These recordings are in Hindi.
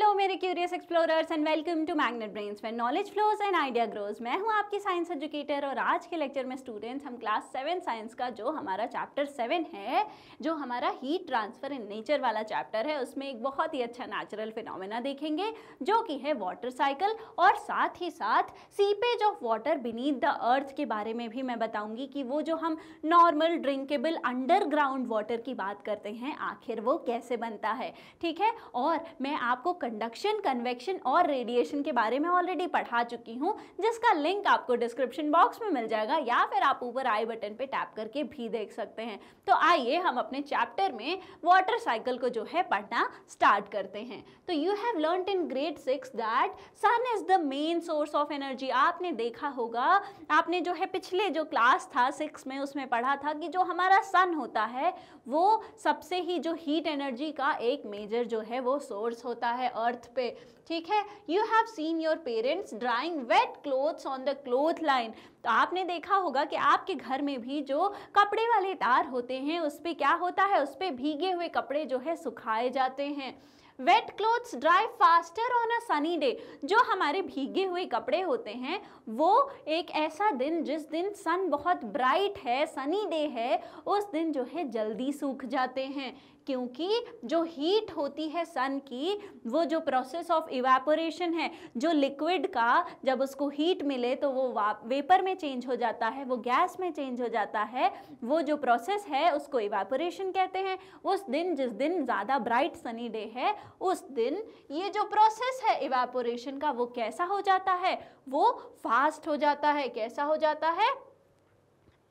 हेलो मेरे curious explorers and welcome to Magnet Brains where knowledge flows and idea grows. मैं हूं आपकी साइंस एजुकेटर और आज के लेक्चर में स्टूडेंट्स हम क्लास 7 साइंस का जो हमारा चैप्टर 7 है, जो हमारा हीट ट्रांसफर इन नेचर वाला चैप्टर है, उसमें एक बहुत ही अच्छा नेचुरल फिनोमेना देखेंगे जो कि है वाटर साइकिल। और साथ ही साथ seepage of water beneath the earth के बारे में भी मैं बताऊंगी कि वो जो हम नॉर्मल ड्रिंकेबल अंडरग्राउंड वाटर की बात करते हैं आखिर वो कैसे बनता है। ठीक है, और मैं आपको कंडक्शन, कन्वेक्शन और रेडिएशन के बारे में ऑलरेडी पढ़ा चुकी हूं, जिसका लिंक आपको डिस्क्रिप्शन बॉक्स में मिल जाएगा या फिर आप ऊपर आई बटन पे टैप करके भी देख सकते हैं। तो आइए हम अपने चैप्टर में वाटर साइकिल को जो है पढ़ना स्टार्ट करते हैं। तो you have learned in grade 6 that sun is the main source of energy. आपने देखा होगा, आपने जो है पिछले जो क्लास था 6 में उसमें पढ़ा था कि जो हमारा सन होता है वो सबसे ही जो हीट एनर्जी का एक मेजर जो है वो सोर्स होता है अर्थ पे। ठीक है, you have seen your parents drying wet clothes on the cloth line. तो आपने देखा होगा कि आपके घर में भी जो कपड़े वाले तार होते हैं उस पे क्या होता है, उस पे भीगे हुए कपड़े जो है सुखाए जाते हैं। Wet clothes dry faster on a sunny day. जो हमारे भीगे हुए कपड़े होते हैं वो एक ऐसा दिन जिस दिन सन बहुत ब्राइट है, सनी डे है, उस दिन जो है जल्दी सूख जाते हैं, क्योंकि जो हीट होती है सन की, वो जो प्रोसेस ऑफ इवेपोरेशन है, जो लिक्विड का जब उसको हीट मिले तो वो वेपर में चेंज हो जाता है, वो गैस में चेंज हो जाता है, वो जो प्रोसेस है उसको इवेपोरेशन कहते हैं। उस दिन जिस दिन ज़्यादा ब्राइट सनी डे है उस दिन ये जो प्रोसेस है इवेपोरेशन का वो कैसा हो जाता है, वो फास्ट हो जाता है। कैसा हो जाता है?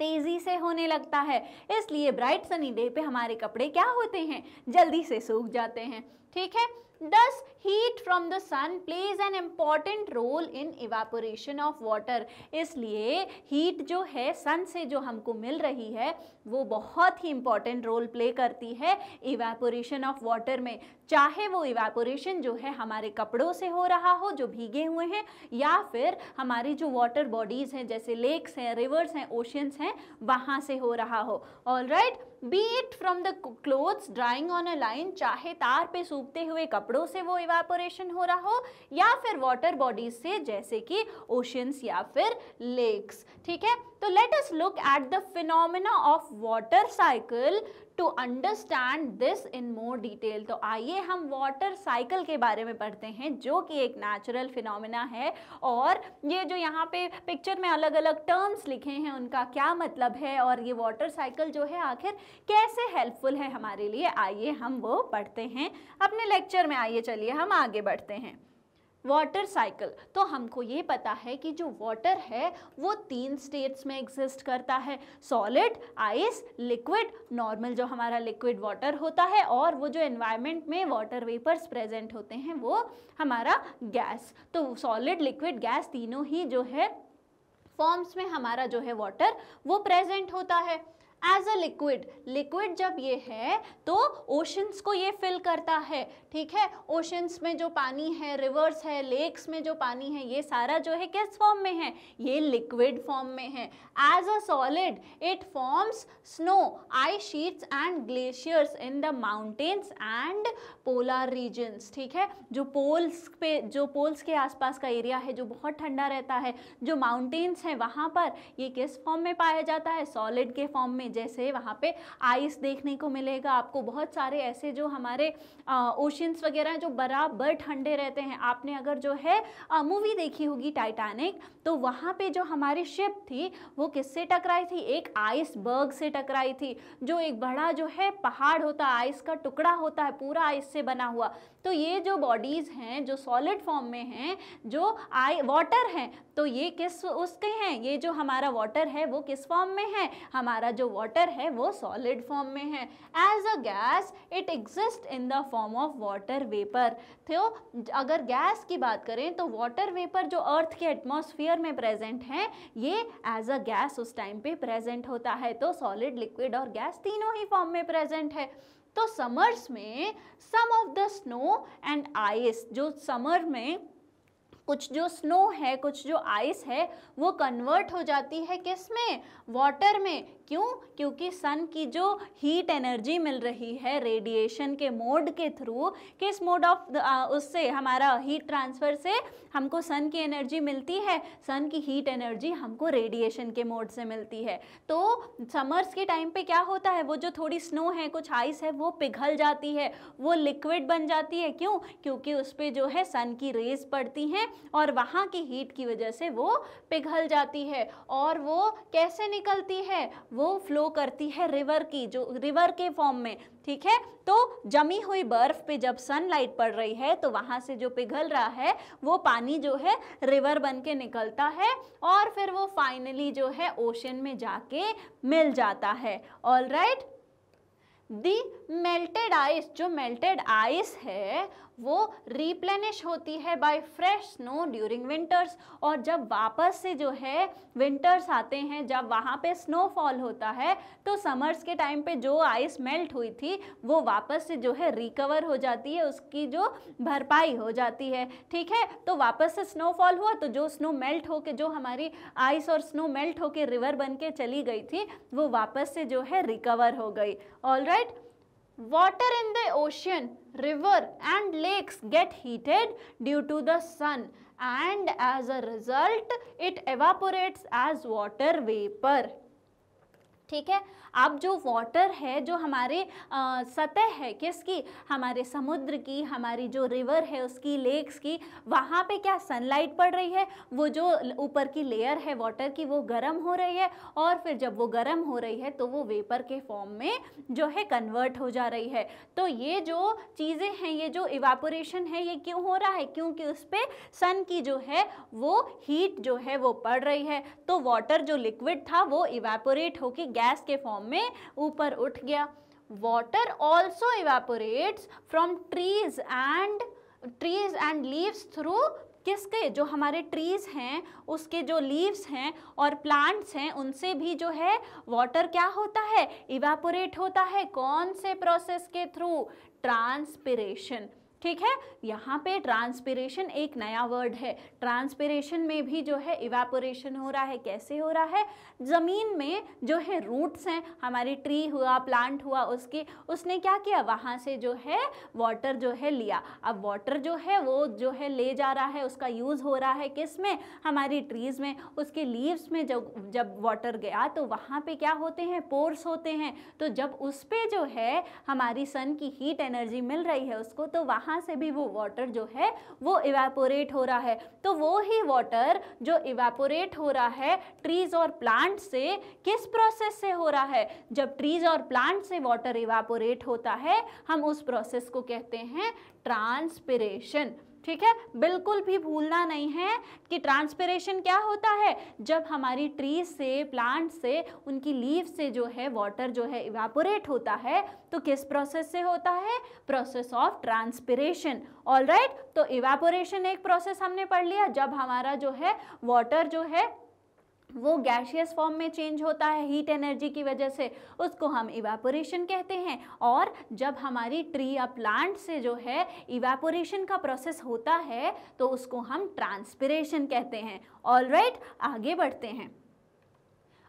तेजी से होने लगता है। इसलिए ब्राइट सनी डे पे हमारे कपड़े क्या होते हैं, जल्दी से सूख जाते हैं। ठीक है, Thus, heat from the sun plays an important role in evaporation of water। इसलिए हीट जो है सन से जो हमको मिल रही है वो बहुत ही इंपॉर्टेंट रोल प्ले करती है इवेपोरेशन ऑफ वाटर में। चाहे वो इवेपोरेशन जो है हमारे कपड़ों से हो रहा हो जो भीगे हुए हैं, या फिर हमारी जो वाटर बॉडीज हैं जैसे लेक्स हैं, रिवर्स हैं, ओशियंस हैं, वहाँ से हो रहा हो। All right, B it from the clothes drawing on a line, चाहे तार पे सूखते हुए कपड़ों से वो इवेपोरेशन हो रहा हो, या फिर वाटर बॉडीज से जैसे कि ओशियंस या फिर लेक्स। ठीक है, तो let us look at the phenomena of water cycle to understand this in more detail. तो आइए हम वाटर साइकिल के बारे में पढ़ते हैं जो कि एक नेचुरल फिनोमेना है, और ये जो यहाँ पे पिक्चर में अलग अलग टर्म्स लिखे हैं उनका क्या मतलब है, और ये वाटर साइकिल जो है आखिर कैसे हेल्पफुल है हमारे लिए, आइए हम वो पढ़ते हैं अपने लेक्चर में। आइए चलिए हम आगे बढ़ते हैं। वाटर साइकिल, तो हमको ये पता है कि जो वाटर है वो 3 स्टेट्स में एग्जिस्ट करता है, सॉलिड, आइस, लिक्विड। नॉर्मल जो हमारा लिक्विड वाटर होता है, और वो जो एनवायरनमेंट में वाटर वेपर्स प्रेजेंट होते हैं वो हमारा गैस। तो सॉलिड, लिक्विड, गैस तीनों ही जो है फॉर्म्स में हमारा जो है वाटर वो प्रेजेंट होता है। एज अ लिक्विड, लिक्विड जब ये है तो ओशंस को ये फिल करता है। ठीक है, ओशंस में जो पानी है, रिवर्स है, लेक्स में जो पानी है, ये सारा जो है किस फॉर्म में है, ये लिक्विड फॉर्म में है। As a solid it forms snow, ice sheets and glaciers in the mountains and polar regions. ठीक है, जो पोल्स के आसपास का एरिया है जो बहुत ठंडा रहता है, जो माउंटेन्स हैं वहाँ पर ये किस फॉर्म में पाया जाता है, सॉलिड के फॉर्म में। जैसे वहाँ पे आइस देखने को मिलेगा आपको, बहुत सारे ऐसे जो हमारे ओशियंस वगैरह हैं जो बराबर ठंडे रहते हैं। आपने अगर जो है मूवी देखी होगी टाइटैनिक, तो वहाँ पे जो हमारी शिप थी वो किससे टकराई थी, एक आइसबर्ग से टकराई थी, जो एक बड़ा जो है पहाड़ होता है, आइस का टुकड़ा होता है पूरा आइस से बना हुआ। तो ये जो बॉडीज हैं जो सॉलिड फॉर्म में हैं, जो वाटर हैं, तो ये किस उसके हैं, ये जो हमारा वाटर है वो किस फॉर्म में है, हमारा जो वाटर है वो सॉलिड फॉर्म में है। As a gas it exist in the form of water vapour. तो अगर गैस की बात करें तो वाटर वेपर जो अर्थ के एटमॉस्फेयर में प्रेजेंट है ये एज अ गैस उस टाइम पे प्रेजेंट होता है। तो सॉलिड, लिक्विड और गैस तीनों ही फॉर्म में प्रेजेंट है। तो समर्स में some of the snow and ice, जो समर में कुछ जो स्नो है, कुछ जो आइस है, वो कन्वर्ट हो जाती है किस में, वाटर में। क्यों? क्योंकि सन की जो हीट एनर्जी मिल रही है रेडिएशन के मोड के थ्रू, किस मोड ऑफ उससे, हमारा हीट ट्रांसफर से हमको सन की एनर्जी मिलती है, सन की हीट एनर्जी हमको रेडिएशन के मोड से मिलती है। तो समर्स के टाइम पे क्या होता है, वो जो थोड़ी स्नो है, कुछ आइस है, वो पिघल जाती है, वो लिक्विड बन जाती है। क्यों? क्योंकि उस पर जो है सन की रेज पड़ती हैं और वहाँ की हीट की वजह से वो पिघल जाती है। और वो कैसे निकलती है, वो फ्लो करती है रिवर की, जो रिवर के फॉर्म में। ठीक है, तो जमी हुई बर्फ पे जब सनलाइट पड़ रही है तो वहां से जो पिघल रहा है वो पानी जो है रिवर बन के निकलता है और फिर वो फाइनली जो है ओशन में जाके मिल जाता है। All right, the melted ice, जो मेल्टेड आइस है वो रिप्लेनिश होती है by fresh snow during winters. और जब वापस से जो है विंटर्स आते हैं, जब वहाँ पे स्नोफॉल होता है, तो समर्स के टाइम पे जो आइस मेल्ट हुई थी वो वापस से जो है रिकवर हो जाती है, उसकी जो भरपाई हो जाती है। ठीक है, तो वापस से स्नोफॉल हुआ तो जो स्नो मेल्ट होके, जो हमारी आइस और स्नो मेल्ट होके रिवर बन के चली गई थी, वो वापस से जो है रिकवर हो गई। All right, water in the ocean, river and lakes get heated due to the sun and as a result it evaporates as water vapor। ठीक है, अब जो वाटर है, जो हमारे सतह है किसकी, हमारे समुद्र की, हमारी जो रिवर है उसकी, लेक्स की, वहाँ पे क्या सनलाइट पड़ रही है, वो जो ऊपर की लेयर है वाटर की वो गर्म हो रही है और फिर जब वो गर्म हो रही है तो वो वेपर के फॉर्म में जो है कन्वर्ट हो जा रही है। तो ये जो चीज़ें हैं, ये जो इवापोरेशन है, ये क्यों हो रहा है, क्योंकि उस पर सन की जो है वो हीट जो है वो पड़ रही है। तो वाटर जो लिक्विड था वो इवापोरेट होके गैस के फॉर्म में ऊपर उठ गया। Water also evaporates from trees and leaves through, किसके, जो हमारे ट्रीज हैं उसके जो लीव्स हैं और प्लांट्स हैं उनसे भी जो है वाटर क्या होता है, इवेपोरेट होता है। कौन से प्रोसेस के थ्रू, ट्रांसपिरेशन। ठीक है, यहाँ पे ट्रांसपिरेशन एक नया वर्ड है। ट्रांसपिरेशन में भी जो है इवेपोरेशन हो रहा है। कैसे हो रहा है, ज़मीन में जो है रूट्स हैं, हमारी ट्री हुआ, प्लांट हुआ, उसने क्या किया, वहाँ से जो है वाटर जो है लिया। अब वाटर जो है वो जो है ले जा रहा है, उसका यूज़ हो रहा है किस में, हमारी ट्रीज़ में, उसके लीव्स में जब वाटर गया तो वहाँ पे क्या होते हैं, पोर्स होते हैं। तो जब उस पर जो है हमारी सन की हीट एनर्जी मिल रही है उसको, तो वहाँ से भी वो वाटर जो है वो इवेपोरेट हो रहा है। तो वो ही वाटर जो इवेपोरेट हो रहा है ट्रीज और प्लांट से, किस प्रोसेस से हो रहा है, जब ट्रीज और प्लांट से वाटर इवेपोरेट होता है हम उस प्रोसेस को कहते हैं ट्रांसपिरेशन। ठीक है, बिल्कुल भी भूलना नहीं है कि ट्रांसपिरेशन क्या होता है, जब हमारी ट्रीज से, प्लांट से, उनकी लीफ से जो है वाटर जो है इवेपोरेट होता है, तो किस प्रोसेस से होता है, process of transpiration. All right, तो इवेपोरेशन एक प्रोसेस हमने पढ़ लिया, जब हमारा जो है वाटर जो है वो गैसियस फॉर्म में चेंज होता है हीट एनर्जी की वजह से, उसको हम इवेपोरेशन कहते हैं। और जब हमारी ट्री या प्लांट से जो है इवेपोरेशन का प्रोसेस होता है तो उसको हम ट्रांसपिरेशन कहते हैं। ऑल राइट, आगे बढ़ते हैं।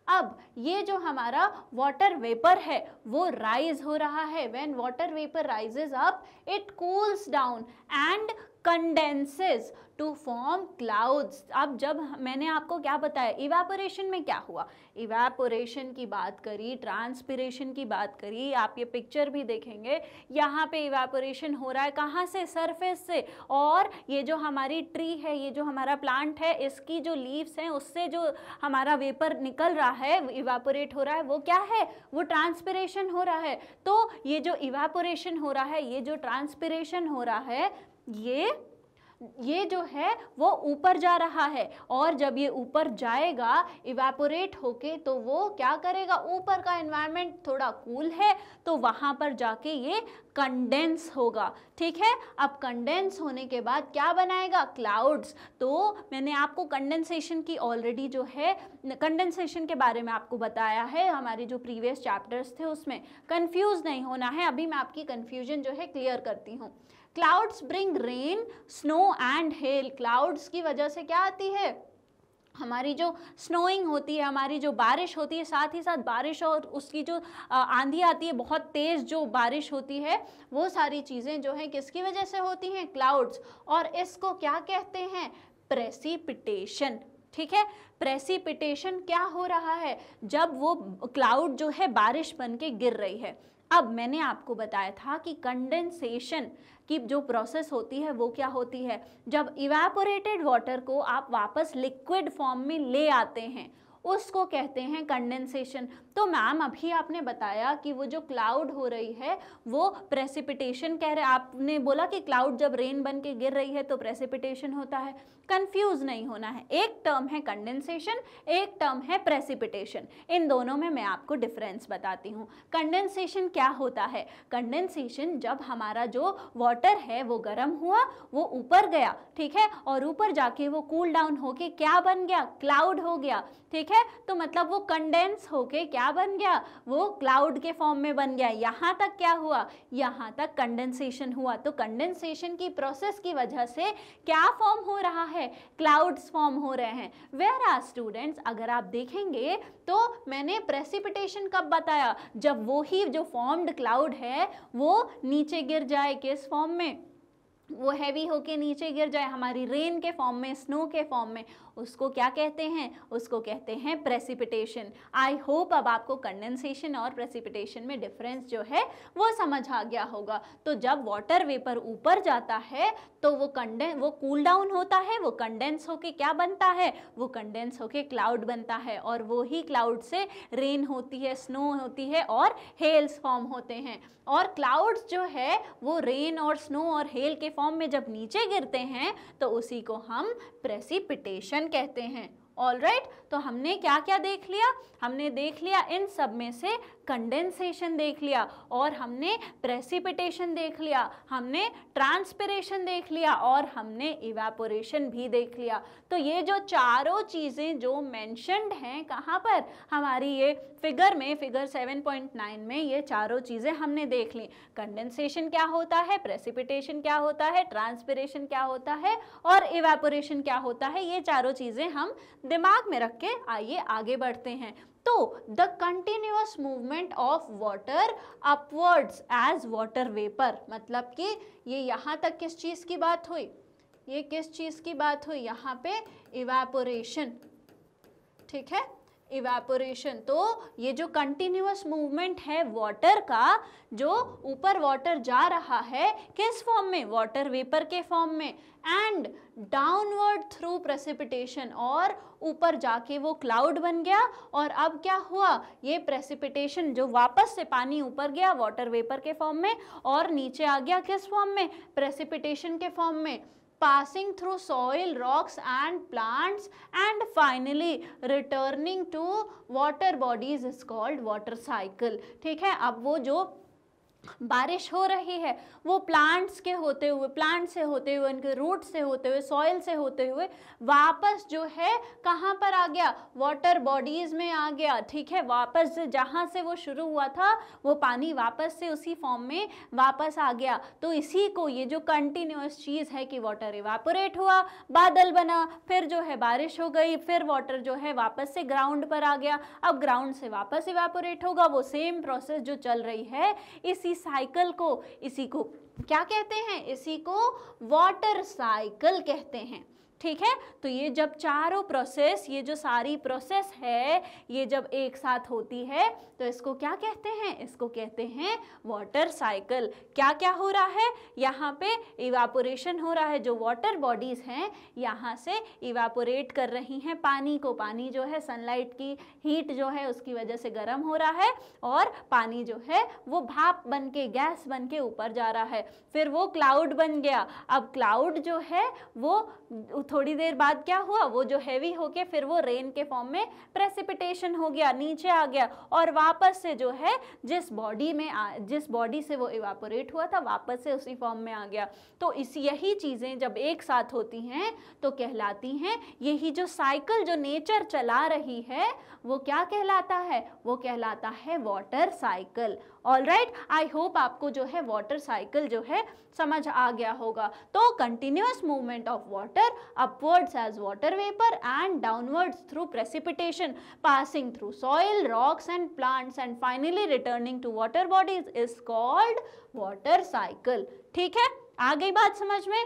अब ये जो हमारा वाटर वेपर है वो राइज हो रहा है। When water vapour rises up it cools down and condenses to form clouds. अब जब मैंने आपको क्या बताया, इवेपोरेशन में क्या हुआ, इवेपोरेशन की बात करी, ट्रांसपिरेशन की बात करी, आप ये पिक्चर भी देखेंगे, यहाँ पे इवेपोरेशन हो रहा है कहाँ से, सरफेस से। और ये जो हमारी ट्री है, ये जो हमारा प्लांट है, इसकी जो लीव्स हैं उससे जो हमारा वेपर निकल रहा है, इवेपोरेट हो रहा है, वो क्या है, वो ट्रांसपिरेशन हो रहा है। तो ये जो इवेपोरेशन हो रहा है, ये जो ट्रांसपिरेशन हो रहा है, ये जो है वो ऊपर जा रहा है। और जब ये ऊपर जाएगा इवेपोरेट होके, तो वो क्या करेगा, ऊपर का एनवायरनमेंट थोड़ा कूल है तो वहाँ पर जाके ये कंडेंस होगा। ठीक है, अब कंडेंस होने के बाद क्या बनाएगा, क्लाउड्स। तो मैंने आपको कंडेंसेशन की ऑलरेडी जो है कंडेंसेशन के बारे में आपको बताया है, हमारे जो प्रीवियस चैप्टर्स थे उसमें। कंफ्यूज नहीं होना है, अभी मैं आपकी कंफ्यूजन जो है क्लियर करती हूँ। Clouds bring rain, snow and hell. Clouds की वजह से क्या आती है, हमारी जो स्नोइंग होती है, हमारी जो बारिश होती है, साथ ही साथ बारिश और उसकी जो आंधी आती है, बहुत तेज़ जो बारिश होती है, वो सारी चीज़ें जो हैं किसकी वजह से होती हैं, क्लाउड्स। और इसको क्या कहते हैं, प्रेसिपिटेशन। ठीक है, प्रेसिपिटेशन क्या हो रहा है, जब वो क्लाउड जो है बारिश बन के गिर रही है। अब मैंने आपको बताया था कि कंडेंसेशन की जो प्रोसेस होती है वो क्या होती है, जब इवेपोरेटेड वाटर को आप वापस लिक्विड फॉर्म में ले आते हैं, उसको कहते हैं कंडेंसेशन। तो मैम अभी आपने बताया कि वो जो क्लाउड हो रही है वो प्रेसिपिटेशन कह रहे, आपने बोला कि क्लाउड जब रेन बन के गिर रही है तो प्रेसिपिटेशन होता है। कंफ्यूज नहीं होना है, एक टर्म है कंडेंसेशन, एक टर्म है प्रेसिपिटेशन। इन दोनों में मैं आपको डिफरेंस बताती हूँ। कंडेंसेशन क्या होता है, कंडेंसेशन जब हमारा जो वाटर है वो गर्म हुआ, वो ऊपर गया, ठीक है, और ऊपर जाके वो कूल डाउन होके क्या बन गया, क्लाउड हो गया। ठीक है, तो मतलब वो कंडेंस होके क्या बन गया, वो क्लाउड के फॉर्म में बन गया। यहाँ तक क्या हुआ, यहाँ तक कंडेंसेशन हुआ। तो कंडेंसेशन की प्रोसेस की वजह से क्या फॉर्म हो रहा है, क्लाउड्स फॉर्म हो रहे हैं। वेयर आर स्टूडेंट्स, अगर आप देखेंगे तो मैंने प्रेसिपिटेशन कब बताया, जब वो ही जो फॉर्म्ड क्लाउड है वो नीचे गिर जाए, किस फॉर्म में, वो हैवी होके नीचे गिर जाए, हमारी रेन के फॉर्म में, स्नो के फॉर्म में, उसको क्या कहते हैं, उसको कहते हैं प्रेसिपिटेशन। आई होप अब आपको कंडेंसेशन और प्रेसिपिटेशन में डिफरेंस जो है वो समझ आ गया होगा। तो जब वाटर वेपर ऊपर जाता है तो वो कूल डाउन होता है, वो कंडेंस होके क्या बनता है, वो कंडेंस होके क्लाउड बनता है, और वो ही क्लाउड से रेन होती है, स्नो होती है और हेल्स फॉर्म होते हैं। और क्लाउड्स जो है वो रेन और स्नो और हेल के फॉर्म में जब नीचे गिरते हैं तो उसी को हम प्रेसिपिटेशन कहते हैं। ऑलराइट, तो हमने क्या क्या देख लिया, हमने देख लिया इन सब में से कंडेंसेशन देख लिया, और हमने प्रेसिपिटेशन देख लिया, हमने ट्रांसपिरेशन देख लिया, और हमने इवेपोरेशन भी देख लिया। तो ये जो चारों चीज़ें जो मेंशन्ड हैं कहाँ पर, हमारी ये फिगर में, फिगर 7.9 में ये चारों चीज़ें हमने देख ली। कंडेंसेशन क्या होता है, प्रेसिपिटेशन क्या होता है, ट्रांसपिरेशन क्या होता है, और इवेपोरेशन क्या होता है, ये चारों चीज़ें हम दिमाग में रख के आइए आगे बढ़ते हैं। तो the continuous movement of water upwards as water vapour, मतलब कि ये यहाँ तक किस चीज़ की बात हुई, ये किस चीज़ की बात हुई, यहाँ पे इवेपोरेशन। ठीक है, इवेपोरेशन। तो ये जो कंटिन्यूअस मूवमेंट है वाटर का, जो ऊपर वाटर जा रहा है किस फॉर्म में, वाटर वेपर के फॉर्म में, एंड डाउनवर्ड थ्रू प्रेसिपिटेशन, और ऊपर जाके वो क्लाउड बन गया। और अब क्या हुआ, ये प्रेसिपिटेशन जो वापस से पानी ऊपर गया वाटर वेपर के फॉर्म में, और नीचे आ गया किस फॉर्म में, प्रेसिपिटेशन के फॉर्म में, passing through soil, rocks and plants, and finally returning to water bodies is called water cycle। ठीक है, अब वो जो बारिश हो रही है वो प्लांट्स के होते हुए, प्लांट से होते हुए, उनके रूट से होते हुए, सॉइल से होते हुए वापस जो है कहाँ पर आ गया, वाटर बॉडीज में आ गया। ठीक है, वापस जहाँ से वो शुरू हुआ था वो पानी वापस से उसी फॉर्म में वापस आ गया। तो इसी को, ये जो कंटिन्यूअस चीज़ है कि वाटर इवापोरेट हुआ, बादल बना, फिर जो है बारिश हो गई, फिर वाटर जो है वापस से ग्राउंड पर आ गया, अब ग्राउंड से वापस इवापोरेट होगा, वो सेम प्रोसेस जो चल रही है, इसी साइकिल को, इसी को क्या कहते हैं, इसी को वाटर साइकिल कहते हैं। ठीक है, तो ये जब चारों प्रोसेस, ये जो सारी प्रोसेस है, ये जब एक साथ होती है तो इसको क्या कहते हैं, इसको कहते हैं वाटर साइकिल। क्या क्या हो रहा है, यहाँ पे इवापोरेशन हो रहा है, जो वाटर बॉडीज हैं यहाँ से इवापोरेट कर रही हैं पानी को, पानी जो है सनलाइट की हीट जो है उसकी वजह से गर्म हो रहा है, और पानी जो है वो भाप बन के, गैस बन के ऊपर जा रहा है, फिर वो क्लाउड बन गया। अब क्लाउड जो है वो थोड़ी देर बाद क्या हुआ, वो जो हैवी होके फिर वो रेन के फॉर्म में प्रेसिपिटेशन हो गया, नीचे आ गया, और वापस से जो है जिस बॉडी से वो इवापोरेट हुआ था वापस से उसी फॉर्म में आ गया। तो यही चीज़ें जब एक साथ होती हैं तो कहलाती हैं, यही जो साइकिल जो नेचर चला रही है वो क्या कहलाता है, वो कहलाता है water cycle. Alright, I hope आपको जो है वाटर साइकिल जो है समझ आ गया होगा। तो continuous movement of water upwards as water vapour and downwards through precipitation passing through soil, rocks and plants and finally returning to water bodies is called water cycle. ठीक है, आ गई बात समझ में।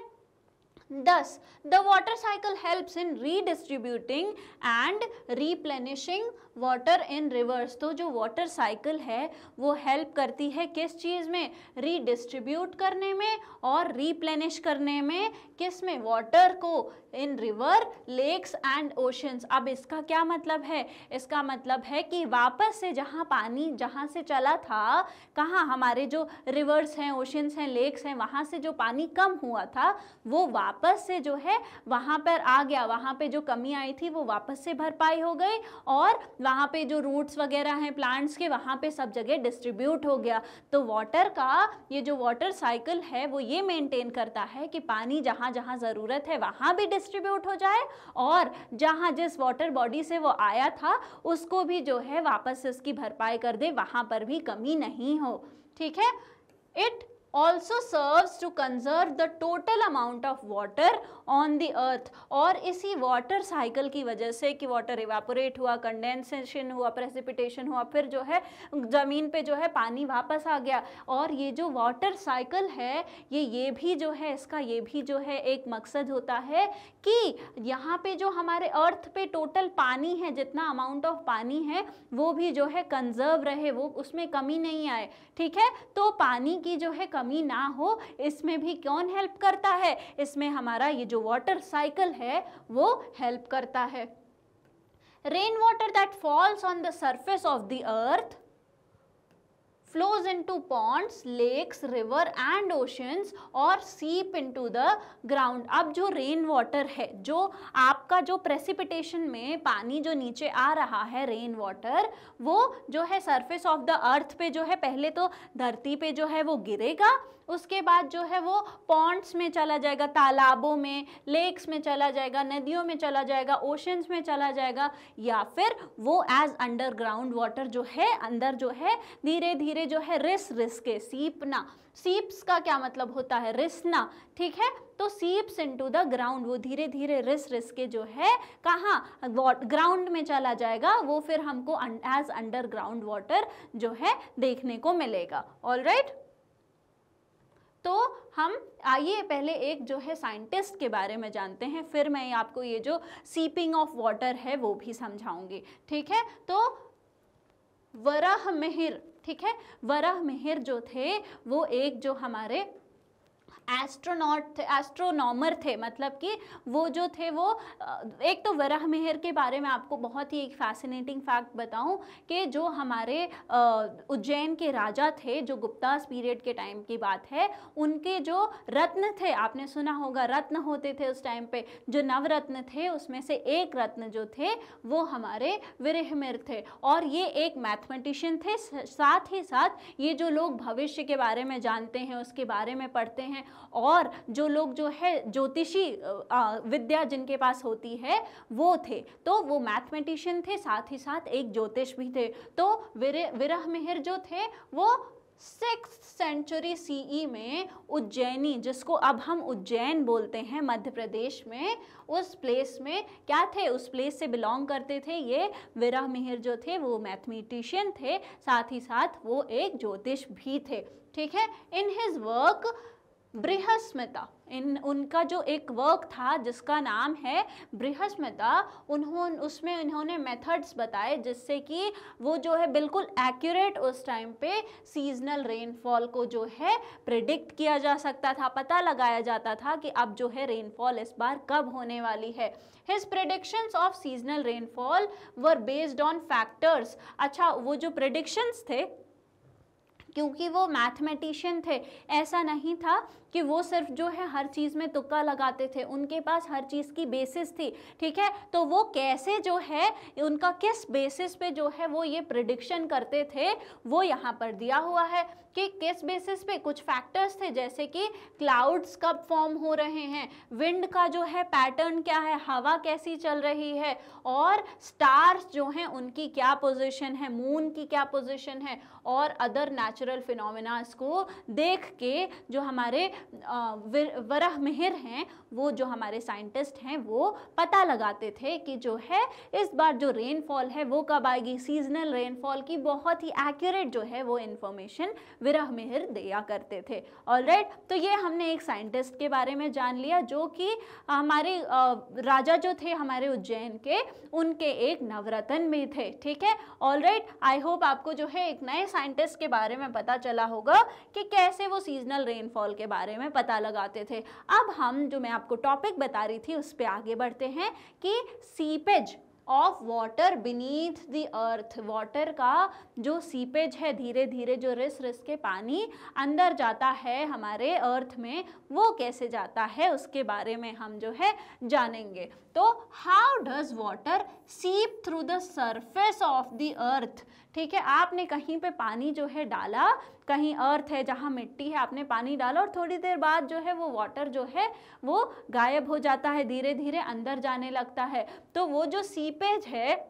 Thus, the water cycle helps in redistributing and replenishing water in rivers। तो जो वाटर साइकिल है वो हेल्प करती है किस चीज़ में, रीडिस्ट्रीब्यूट करने में और रीप्लेनिश करने में, किस में, वाटर को in river, lakes and oceans. अब इसका क्या मतलब है, इसका मतलब है कि वापस से जहाँ पानी जहाँ से चला था, कहाँ हमारे जो रिवर्स हैं, ओशंस हैं, लेक्स हैं, वहाँ से जो पानी कम हुआ था वो वापस से जो है वहाँ पर आ गया, वहाँ पे जो कमी आई थी वो वापस से भरपाई हो गई और वहाँ पे जो रूट्स वगैरह हैं प्लांट्स के, वहाँ पे सब जगह डिस्ट्रीब्यूट हो गया। तो वाटर का ये जो वाटर साइकिल है वो ये मेंटेन करता है कि पानी जहाँ जहाँ ज़रूरत है वहाँ भी डिस्ट्रीब्यूट हो जाए और जहाँ जिस वाटर बॉडी से वो आया था उसको भी जो है वापस से उसकी भरपाई कर दे, वहाँ पर भी कमी नहीं हो। ठीक है, it also serves to conserve the total amount of water on the earth। और इसी वाटर साइकिल की वजह से कि वाटर इवापोरेट हुआ, कंडेंसेशन हुआ, प्रेसिपिटेशन हुआ, फिर जो है ज़मीन पे जो है पानी वापस आ गया। और ये जो वाटर साइकिल है ये भी जो है इसका ये भी जो है एक मकसद होता है कि यहाँ पे जो हमारे अर्थ पे टोटल पानी है, जितना अमाउंट ऑफ पानी है वो भी जो है कंजर्व रहे, वो उसमें कमी नहीं आए। ठीक है, तो पानी की जो है कमी ना हो, इसमें भी कौन हेल्प करता है, इसमें हमारा ये जो वाटर साइकिल है वो हेल्प करता है। Rain water that falls on the surface of the earth flows into ponds, lakes, river and oceans और seep into the ground। अब जो रेन वाटर है, जो आपका जो प्रेसिपिटेशन में पानी जो नीचे आ रहा है रेन वाटर, वो जो है सरफेस ऑफ द अर्थ पे जो है पहले तो धरती पे जो है वो गिरेगा, उसके बाद जो है वो पॉन्ड्स में चला जाएगा, तालाबों में, लेक्स में चला जाएगा, नदियों में चला जाएगा, ओशंस में चला जाएगा, या फिर वो एज अंडरग्राउंड वाटर जो है अंदर जो है धीरे धीरे जो है रिस के सीपना, सीप्स का क्या मतलब होता है, रिसना। ठीक है, तो सीप्स इनटू द ग्राउंड, वो धीरे धीरे रिस के जो है कहाँ ग्राउंड में चला जाएगा, वो फिर हमको एज अंडरग्राउंड वाटर जो है देखने को मिलेगा। ऑलराइट, तो हम आइए पहले एक जो है साइंटिस्ट के बारे में जानते हैं, फिर मैं आपको ये जो सीपिंग ऑफ वाटर है वो भी समझाऊंगी। ठीक है, तो वराहमिहिर, ठीक है, वराहमिहिर जो थे वो एक जो हमारे एस्ट्रोनॉट थे, एस्ट्रोनॉमर थे, मतलब कि वो जो थे वो एक तो वराहमिहिर के बारे में आपको बहुत ही एक फैसिनेटिंग फैक्ट बताऊं कि जो हमारे उज्जैन के राजा थे, जो गुप्तास पीरियड के टाइम की बात है, उनके जो रत्न थे, आपने सुना होगा रत्न होते थे उस टाइम पे, जो नवरत्न थे उसमें से एक रत्न जो थे वो हमारे वराहमिहिर थे। और ये एक मैथमेटिशियन थे, साथ ही साथ ये जो लोग भविष्य के बारे में जानते हैं, उसके बारे में पढ़ते हैं, और जो लोग जो है ज्योतिषी विद्या जिनके पास होती है वो थे, तो वो मैथमेटिशियन थे, साथ ही साथ एक ज्योतिष भी थे। तो वराहमिहिर जो थे वो 6th सेंचुरी सीई में उज्जैनी, जिसको अब हम उज्जैन बोलते हैं मध्य प्रदेश में, उस प्लेस में क्या थे, उस प्लेस से बिलोंग करते थे। ये वराहमिहिर जो थे वो मैथमेटिशियन थे, साथ ही साथ वो एक ज्योतिष भी थे। ठीक है, इन हिज वर्क बृहस्पति, उनका जो एक वर्क था जिसका नाम है बृहस्पति, उसमें इन्होंने मेथड्स बताए जिससे कि वो जो है बिल्कुल एक्यूरेट उस टाइम पे सीजनल रेनफॉल को जो है प्रिडिक्ट किया जा सकता था, पता लगाया जाता था कि अब जो है रेनफॉल इस बार कब होने वाली है। His predictions of seasonal rainfall were based on factors। अच्छा, वो जो predictions थे, क्योंकि वो मैथमेटिशियन थे, ऐसा नहीं था कि वो सिर्फ जो है हर चीज़ में तुक्का लगाते थे, उनके पास हर चीज़ की बेसिस थी। ठीक है, तो वो कैसे जो है उनका किस बेसिस पे जो है वो ये प्रिडिक्शन करते थे वो यहाँ पर दिया हुआ है। कि किस बेसिस पे, कुछ फैक्टर्स थे जैसे कि क्लाउड्स कब फॉर्म हो रहे हैं, विंड का जो है पैटर्न क्या है, हवा कैसी चल रही है, और स्टार्स जो हैं उनकी क्या पोजीशन है, मून की क्या पोजीशन है, और अदर नेचुरल फिनोमेनास को देख के जो हमारे वराह मिहिर हैं, वो जो हमारे साइंटिस्ट हैं, वो पता लगाते थे कि जो है इस बार जो रेनफॉल है वो कब आएगी। सीजनल रेनफॉल की बहुत ही एक्यूरेट जो है वो इंफॉर्मेशन वराह मिहिर दिया करते थे। ऑलराइट, तो ये हमने एक साइंटिस्ट के बारे में जान लिया जो कि हमारे राजा जो थे हमारे उज्जैन के, उनके एक नवरत्न में थे। ठीक है, ऑलराइट, आई होप आपको जो है एक नए साइंटिस्ट के बारे में पता चला होगा कि कैसे वो सीजनल रेनफॉल के बारे में पता लगाते थे। अब हम जो मैं आपको टॉपिक बता रही थी उस पर आगे बढ़ते हैं कि seepage of water beneath the earth, water का जो सीपेज है, धीरे धीरे जो रिस रिस के पानी अंदर जाता है हमारे अर्थ में, वो कैसे जाता है उसके बारे में हम जो है जानेंगे। तो हाउ डज वाटर सीप through the surface of the अर्थ। ठीक है, आपने कहीं पे पानी जो है डाला, कहीं अर्थ है जहाँ मिट्टी है, आपने पानी डाला और थोड़ी देर बाद जो है वो वाटर जो है वो गायब हो जाता है, धीरे धीरे अंदर जाने लगता है। तो वो जो सीपेज है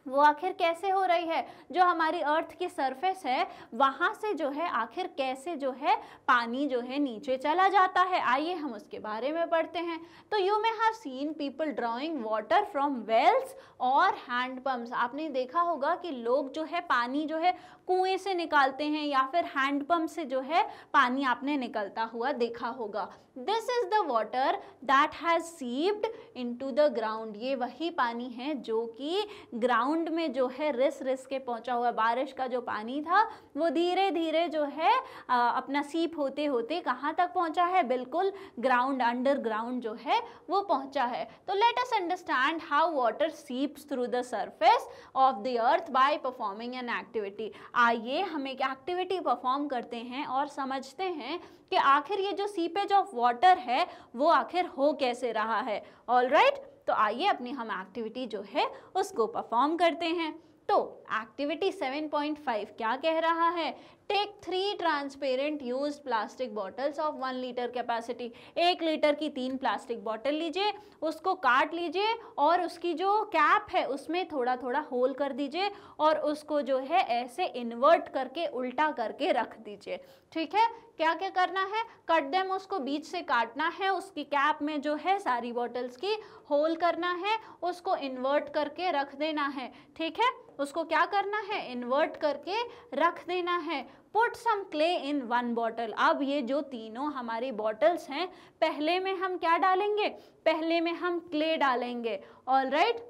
वो आखिर कैसे हो रही है, जो हमारी अर्थ की सरफेस है वहाँ से जो है आखिर कैसे जो है पानी जो है नीचे चला जाता है, आइए हम उसके बारे में पढ़ते हैं। तो you may have seen people drawing water from wells और हैंड पंप्स। आपने देखा होगा कि लोग जो है पानी जो है कुएं से निकालते हैं या फिर हैंड पंप से जो है पानी आपने निकलता हुआ देखा होगा। This is the water that has seeped into the ground. ये वही पानी है जो कि ग्राउंड में जो है रिस रिस के पहुंचा हुआ, बारिश का जो पानी था वो धीरे धीरे जो है अपना सीप होते होते कहाँ तक पहुंचा है, बिल्कुल ग्राउंड, अंडरग्राउंड जो है वो पहुंचा है। तो let us understand how water seeps through the surface of the earth by performing an activity. आइए हम एक एक्टिविटी परफॉर्म करते हैं और समझते हैं कि आखिर ये जो सीपेज ऑफ वाटर है वो आखिर हो कैसे रहा है। ऑलराइट, तो आइए अपनी हम एक्टिविटी जो है उसको परफॉर्म करते हैं। तो एक्टिविटी 7.5 क्या कह रहा है, take 3 transparent used plastic bottles of 1 litre capacity. 1 litre की 3 प्लास्टिक बॉटल लीजिए, उसको काट लीजिए और उसकी जो कैप है उसमें थोड़ा थोड़ा होल कर दीजिए और उसको जो है ऐसे इन्वर्ट करके उल्टा करके रख दीजिए। ठीक है, क्या क्या करना है, कट देम, उसको बीच से काटना है, उसकी कैप में जो है सारी बॉटल्स की होल करना है, उसको इन्वर्ट करके रख देना है। ठीक है, उसको क्या करना है, इन्वर्ट करके रख देना है। पुट सम क्ले इन 1 बॉटल। अब ये जो तीनों हमारी बॉटल्स हैं, पहले में हम क्या डालेंगे, पहले में हम क्ले डालेंगे, ऑलराइट,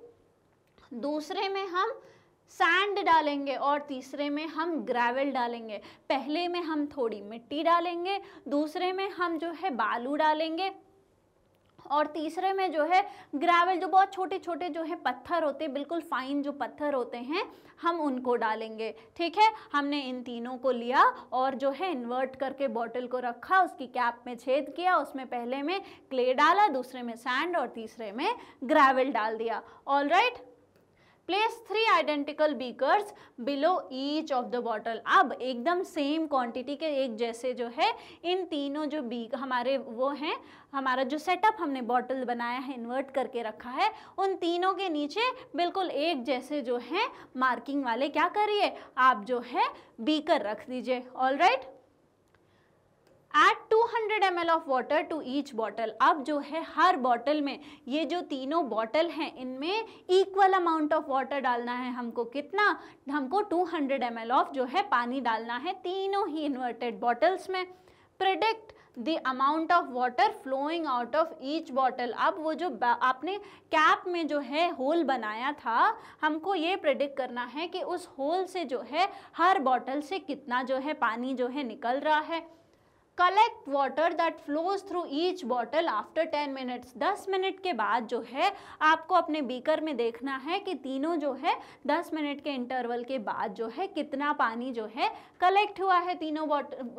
दूसरे में हम सैंड डालेंगे और तीसरे में हम ग्रेवल डालेंगे। पहले में हम थोड़ी मिट्टी डालेंगे, दूसरे में हम जो है बालू डालेंगे और तीसरे में जो है ग्रेवल, जो बहुत छोटे छोटे जो है पत्थर होते हैं, बिल्कुल फाइन जो पत्थर होते हैं, हम उनको डालेंगे। ठीक है, हमने इन तीनों को लिया और जो है इन्वर्ट करके बॉटल को रखा, उसकी कैप में छेद किया, उसमें पहले में क्ले डाला, दूसरे में सैंड और तीसरे में ग्रेवल डाल दिया। Alright, place 3 identical beakers below each of the bottle. अब एकदम सेम क्वांटिटी के एक जैसे जो है इन तीनों जो बीक हमारे वो हैं, हमारा जो सेटअप हमने बॉटल बनाया है, इन्वर्ट करके रखा है, उन तीनों के नीचे बिल्कुल एक जैसे जो है मार्किंग वाले क्या करिए, आप जो है बीकर रख दीजिए। Alright, Add 200 ml of water to each bottle. अब जो है हर बॉटल में, ये जो तीनों बॉटल हैं इनमें इक्वल अमाउंट ऑफ वाटर डालना है हमको। कितना, हमको 200 ml ऑफ जो है पानी डालना है तीनों ही इन्वर्टेड बॉटल्स में। Predict the amount of water flowing out of each bottle. अब वो जो आपने कैप में जो है होल बनाया था, हमको ये प्रिडिक्ट करना है कि उस होल से जो है हर बॉटल से कितना जो है पानी जो है निकल रहा है। Collect water that flows through each bottle after 10 minutes. 10 minute के बाद जो है आपको अपने बीकर में देखना है कि तीनों जो है 10 मिनट के इंटरवल के बाद जो है कितना पानी जो है कलेक्ट हुआ है तीनों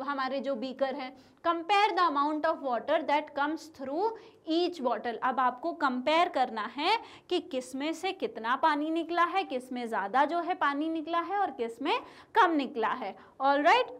हमारे जो बीकर हैं। Compare the amount of water that comes through each bottle. अब आपको कंपेयर करना है कि किस में से कितना पानी निकला है, किस में ज़्यादा जो है पानी निकला है और किस में कम निकला है। ऑलराइट,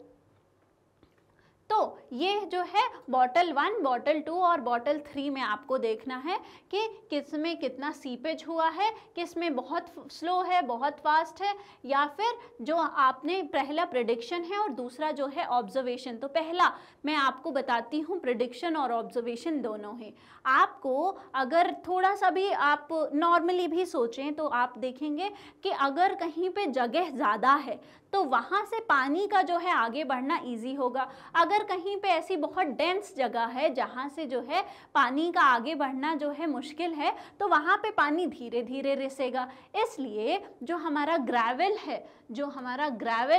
तो ये जो है बॉटल 1, बॉटल 2 और बॉटल 3 में आपको देखना है कि किस में कितना सीपेज हुआ है, किस में बहुत स्लो है, बहुत फास्ट है, या फिर जो आपने पहला प्रेडिक्शन है और दूसरा जो है ऑब्जर्वेशन। तो पहला मैं आपको बताती हूँ, प्रेडिक्शन और ऑब्जर्वेशन दोनों ही। आपको अगर थोड़ा सा भी आप नॉर्मली भी सोचें तो आप देखेंगे कि अगर कहीं पे जगह ज़्यादा है तो वहाँ से पानी का जो है आगे बढ़ना इजी होगा। अगर कहीं पे ऐसी बहुत डेंस जगह है जहाँ से जो है पानी का आगे बढ़ना जो है मुश्किल है, तो वहाँ पे पानी धीरे धीरे रिसेगा। इसलिए जो हमारा ग्रेवल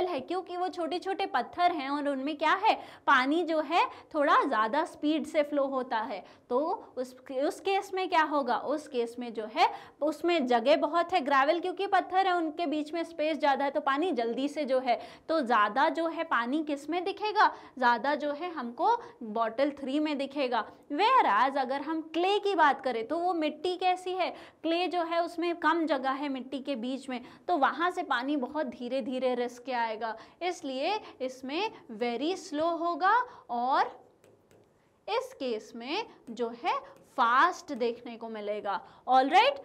है, क्योंकि वो छोटे छोटे पत्थर हैं और उनमें क्या है, पानी जो है थोड़ा ज़्यादा स्पीड से फ्लो होता है, तो उस केस में क्या होगा, उस केस में जो है उसमें जगह बहुत है। ग्रेवल क्योंकि पत्थर है, उनके बीच में स्पेस ज़्यादा है, तो पानी जल्दी से जो है, तो ज़्यादा जो है पानी किस में दिखेगा, ज़्यादा जो है हमको बॉटल 3 में दिखेगा। वेयरएज अगर हम क्ले की बात करें तो वो मिट्टी कैसी है, क्ले जो है उसमें कम जगह है मिट्टी के बीच में, तो वहाँ से पानी बहुत धीरे धीरे रिस के आएगा, इसलिए इसमें वेरी स्लो होगा और इस केस में जो है फास्ट देखने को मिलेगा। ऑलराइट,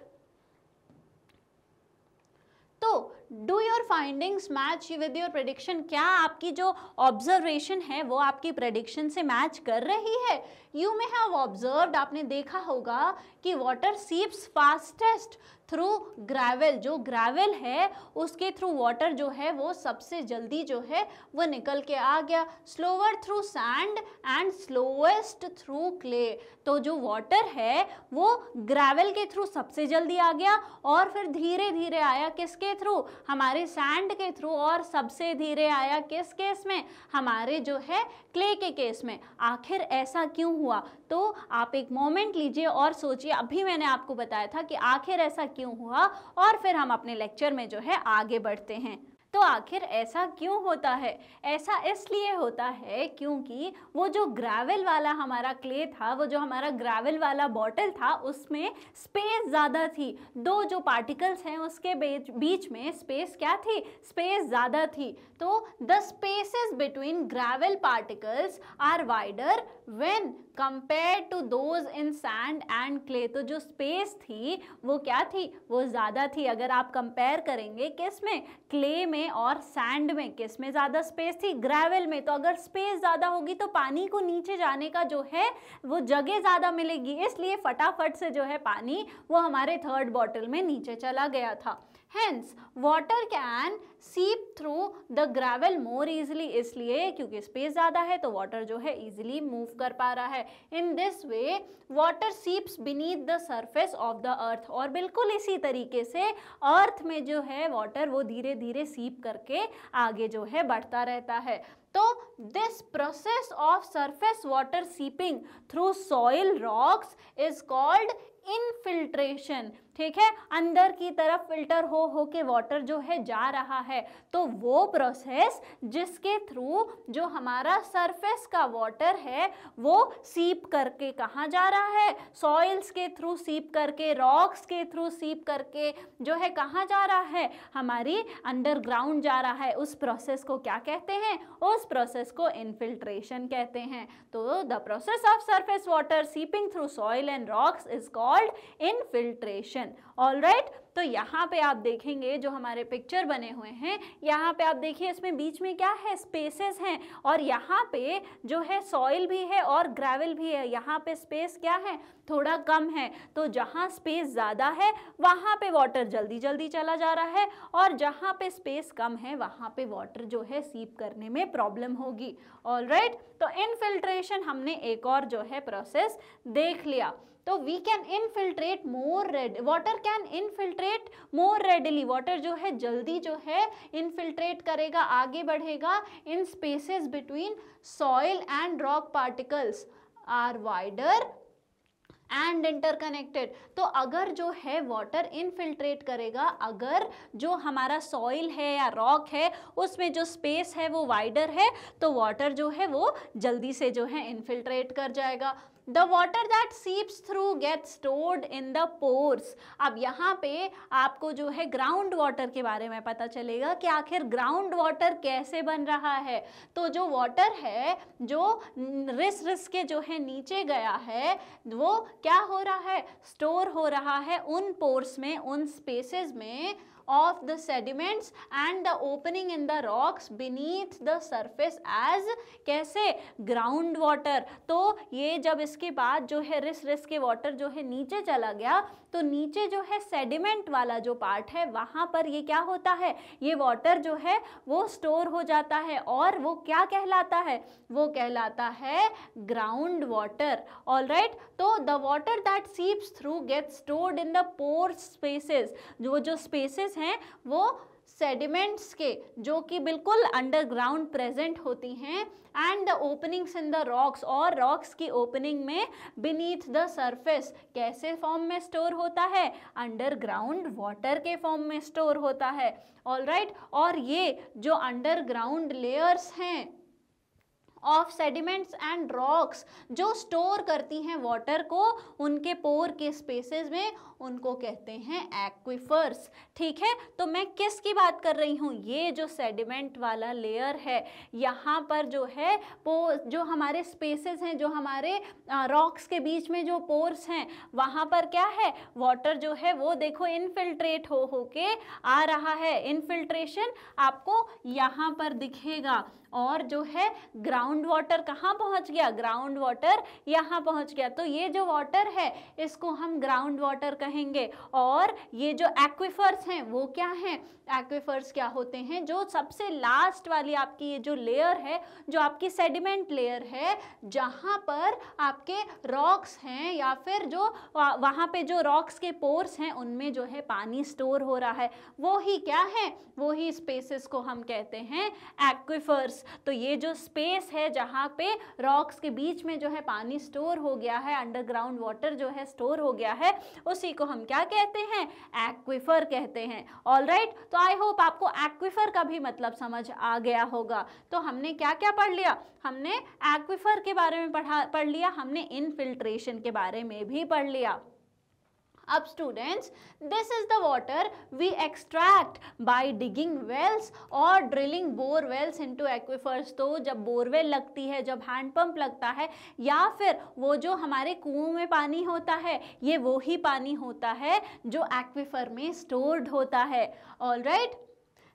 तो do your findings match with your prediction? क्या आपकी जो ऑब्जर्वेशन है वो आपकी प्रेडिक्शन से मैच कर रही है? यू मे हैव ऑब्जर्व्ड, आपने देखा होगा कि वाटर सीप्स फास्टेस्ट थ्रू ग्रेवल। जो ग्रेवल है उसके थ्रू वाटर जो है वो सबसे जल्दी जो है वो निकल के आ गया। Slower through sand and slowest through clay. तो जो वाटर है वो ग्रेवल के थ्रू सबसे जल्दी आ गया और फिर धीरे धीरे आया किसके थ्रू, हमारे सैंड के थ्रू, और सबसे धीरे आया किस केस में, हमारे जो है क्ले के केस में। आखिर ऐसा क्यों हुआ? तो आप एक मोमेंट लीजिए और सोचिए। अभी मैंने आपको बताया था कि आखिर ऐसा क्यों हुआ, और फिर हम अपने लेक्चर में जो है आगे बढ़ते हैं। तो आखिर ऐसा क्यों होता है? ऐसा इसलिए होता है क्योंकि वो जो ग्रेवल वाला हमारा क्ले था, वो जो हमारा ग्रेवल वाला बॉटल था, उसमें स्पेस ज़्यादा थी। दो जो पार्टिकल्स हैं उसके बीच में स्पेस क्या थी, स्पेस ज़्यादा थी। तो the spaces between gravel particles are wider when compare to those in sand and clay. तो जो स्पेस थी वो क्या थी, वो ज़्यादा थी। अगर आप कंपेयर करेंगे किस में, क्ले में और सैंड में, किस में ज़्यादा स्पेस थी, ग्रेवल में। तो अगर स्पेस ज़्यादा होगी तो पानी को नीचे जाने का जो है वो जगह ज़्यादा मिलेगी, इसलिए फटाफट से जो है पानी वो हमारे थर्ड बॉटल में नीचे चला गया था। Hence, water can seep through the gravel more easily, इसलिए क्योंकि स्पेस ज़्यादा है तो वाटर जो है easily मूव कर पा रहा है। In this way, water seeps beneath the surface of the earth। और बिल्कुल इसी तरीके से अर्थ में जो है वाटर वो धीरे धीरे सीप करके आगे जो है बढ़ता रहता है। तो this process of surface water seeping through soil rocks is called infiltration. ठीक है, अंदर की तरफ फिल्टर हो के वाटर जो है जा रहा है, तो वो प्रोसेस जिसके थ्रू जो हमारा सरफेस का वाटर है वो सीप करके कहाँ जा रहा है, सॉइल्स के थ्रू सीप करके, रॉक्स के थ्रू सीप करके जो है कहाँ जा रहा है, हमारी अंडरग्राउंड जा रहा है। उस प्रोसेस को क्या कहते हैं, उस प्रोसेस को इनफिल्ट्रेशन कहते हैं। तो the process of surface water seeping through soil and rocks is called infiltration. Alright, तो यहाँ पे आप देखेंगे जो हमारे पिक्चर बने हुए हैं, यहाँ पे आप देखिए इसमें बीच में क्या है, स्पेसेस हैं, और यहाँ पे जो है सॉइल भी है और ग्रेवल भी है। यहाँ पे स्पेस क्या है, थोड़ा कम है। तो जहाँ स्पेस ज़्यादा है वहाँ पे वाटर जल्दी जल्दी चला जा रहा है, और जहाँ पे स्पेस कम है वहाँ पे वाटर जो है सीप करने में प्रॉब्लम होगी। ऑलराइट, तो इनफिल्ट्रेशन हमने एक और जो है प्रोसेस देख लिया। तो we can infiltrate more red, water can infiltrate more readily. Water जो है जल्दी जो है इनफिल्ट्रेट करेगा, आगे बढ़ेगा in spaces between soil and rock particles are wider and interconnected. तो अगर जो है वाटर इनफिल्ट्रेट करेगा, अगर जो हमारा सॉइल है या रॉक है उसमें जो स्पेस है वो वाइडर है, तो वाटर जो है वो जल्दी से जो है इनफिल्ट्रेट कर जाएगा। The water that seeps through get stored in the pores. अब यहाँ पे आपको जो है ग्राउंड वाटर के बारे में पता चलेगा कि आखिर ग्राउंड वाटर कैसे बन रहा है। तो जो वाटर है जो रिस के जो है नीचे गया है, वो क्या हो रहा है, स्टोर हो रहा है उन पोर्स में, उन स्पेसेस में of the sediments and the opening in the rocks beneath the surface as कैसे, ग्राउंड वाटर। तो ये जब इसके बाद जो है रिस के वाटर जो है नीचे चला गया, तो नीचे जो है सेडिमेंट वाला जो पार्ट है वहाँ पर ये क्या होता है, ये वाटर जो है वो स्टोर हो जाता है और वो क्या कहलाता है, वो कहलाता है ग्राउंड वाटर। ऑलराइट, तो the water that seeps through get stored in the pore spaces, जो स्पेसेस हैं वो सेडिमेंट्स के जो कि बिल्कुल अंडरग्राउंड प्रेजेंट होती हैं, and the openings in the rocks, और रॉक्स की ओपनिंग में बीनीथ द सरफेस कैसे फॉर्म में स्टोर होता है, अंडरग्राउंड वाटर के फॉर्म में स्टोर होता है। ऑलराइट, और ये जो अंडरग्राउंड लेयर्स हैं ऑफ सेडिमेंट्स एंड रॉक्स जो स्टोर करती हैं वाटर को उनके पोर के स्पेसेस में, उनको कहते हैं एक्विफर्स। ठीक है, तो मैं किसकी बात कर रही हूँ, ये जो सेडिमेंट वाला लेयर है, यहाँ पर जो है जो हमारे स्पेसेस हैं, जो हमारे रॉक्स के बीच में जो पोर्स हैं, वहाँ पर क्या है, वाटर जो है वो देखो इनफिल्ट्रेट हो के आ रहा है। इनफिल्ट्रेशन आपको यहाँ पर दिखेगा, और जो है ग्राउंड वाटर कहाँ पहुँच गया, ग्राउंड वाटर यहाँ पहुँच गया। तो ये जो वाटर है इसको हम ग्राउंड वाटर कहेंगे। और ये जो एक्विफर्स हैं वो क्या हैं, एक्विफर्स क्या होते हैं, जो सबसे लास्ट वाली आपकी ये जो लेयर है, जो आपकी सेडिमेंट लेयर है, जहाँ पर आपके रॉक्स हैं या फिर जो वहाँ पे जो रॉक्स के पोर्स हैं उनमें जो है पानी स्टोर हो रहा है, वो ही क्या है, वो ही स्पेसेस को हम कहते हैं एक्विफर्स। तो ये जो स्पेस है जहाँ पे रॉक्स के बीच में जो है पानी स्टोर हो गया है, अंडरग्राउंड वाटर जो है स्टोर हो गया है, उसी को हम क्या कहते हैं, एक्विफर कहते हैं। ऑलराइट, तो आई होप आपको एक्विफर का भी मतलब समझ आ गया होगा। तो हमने क्या क्या पढ़ लिया, हमने एक्विफर के बारे में पढ़ लिया, हमने इनफिल्ट्रेशन के बारे में भी पढ़ लिया। अब students, this is the water we extract by digging wells और drilling bore wells into aquifers. तो जब बोरवेल लगती है, जब हैंडपंप लगता है, या फिर वो जो हमारे कुओं में पानी होता है, ये वो ही पानी होता है जो एक्विफर में स्टोर्ड होता है। Alright,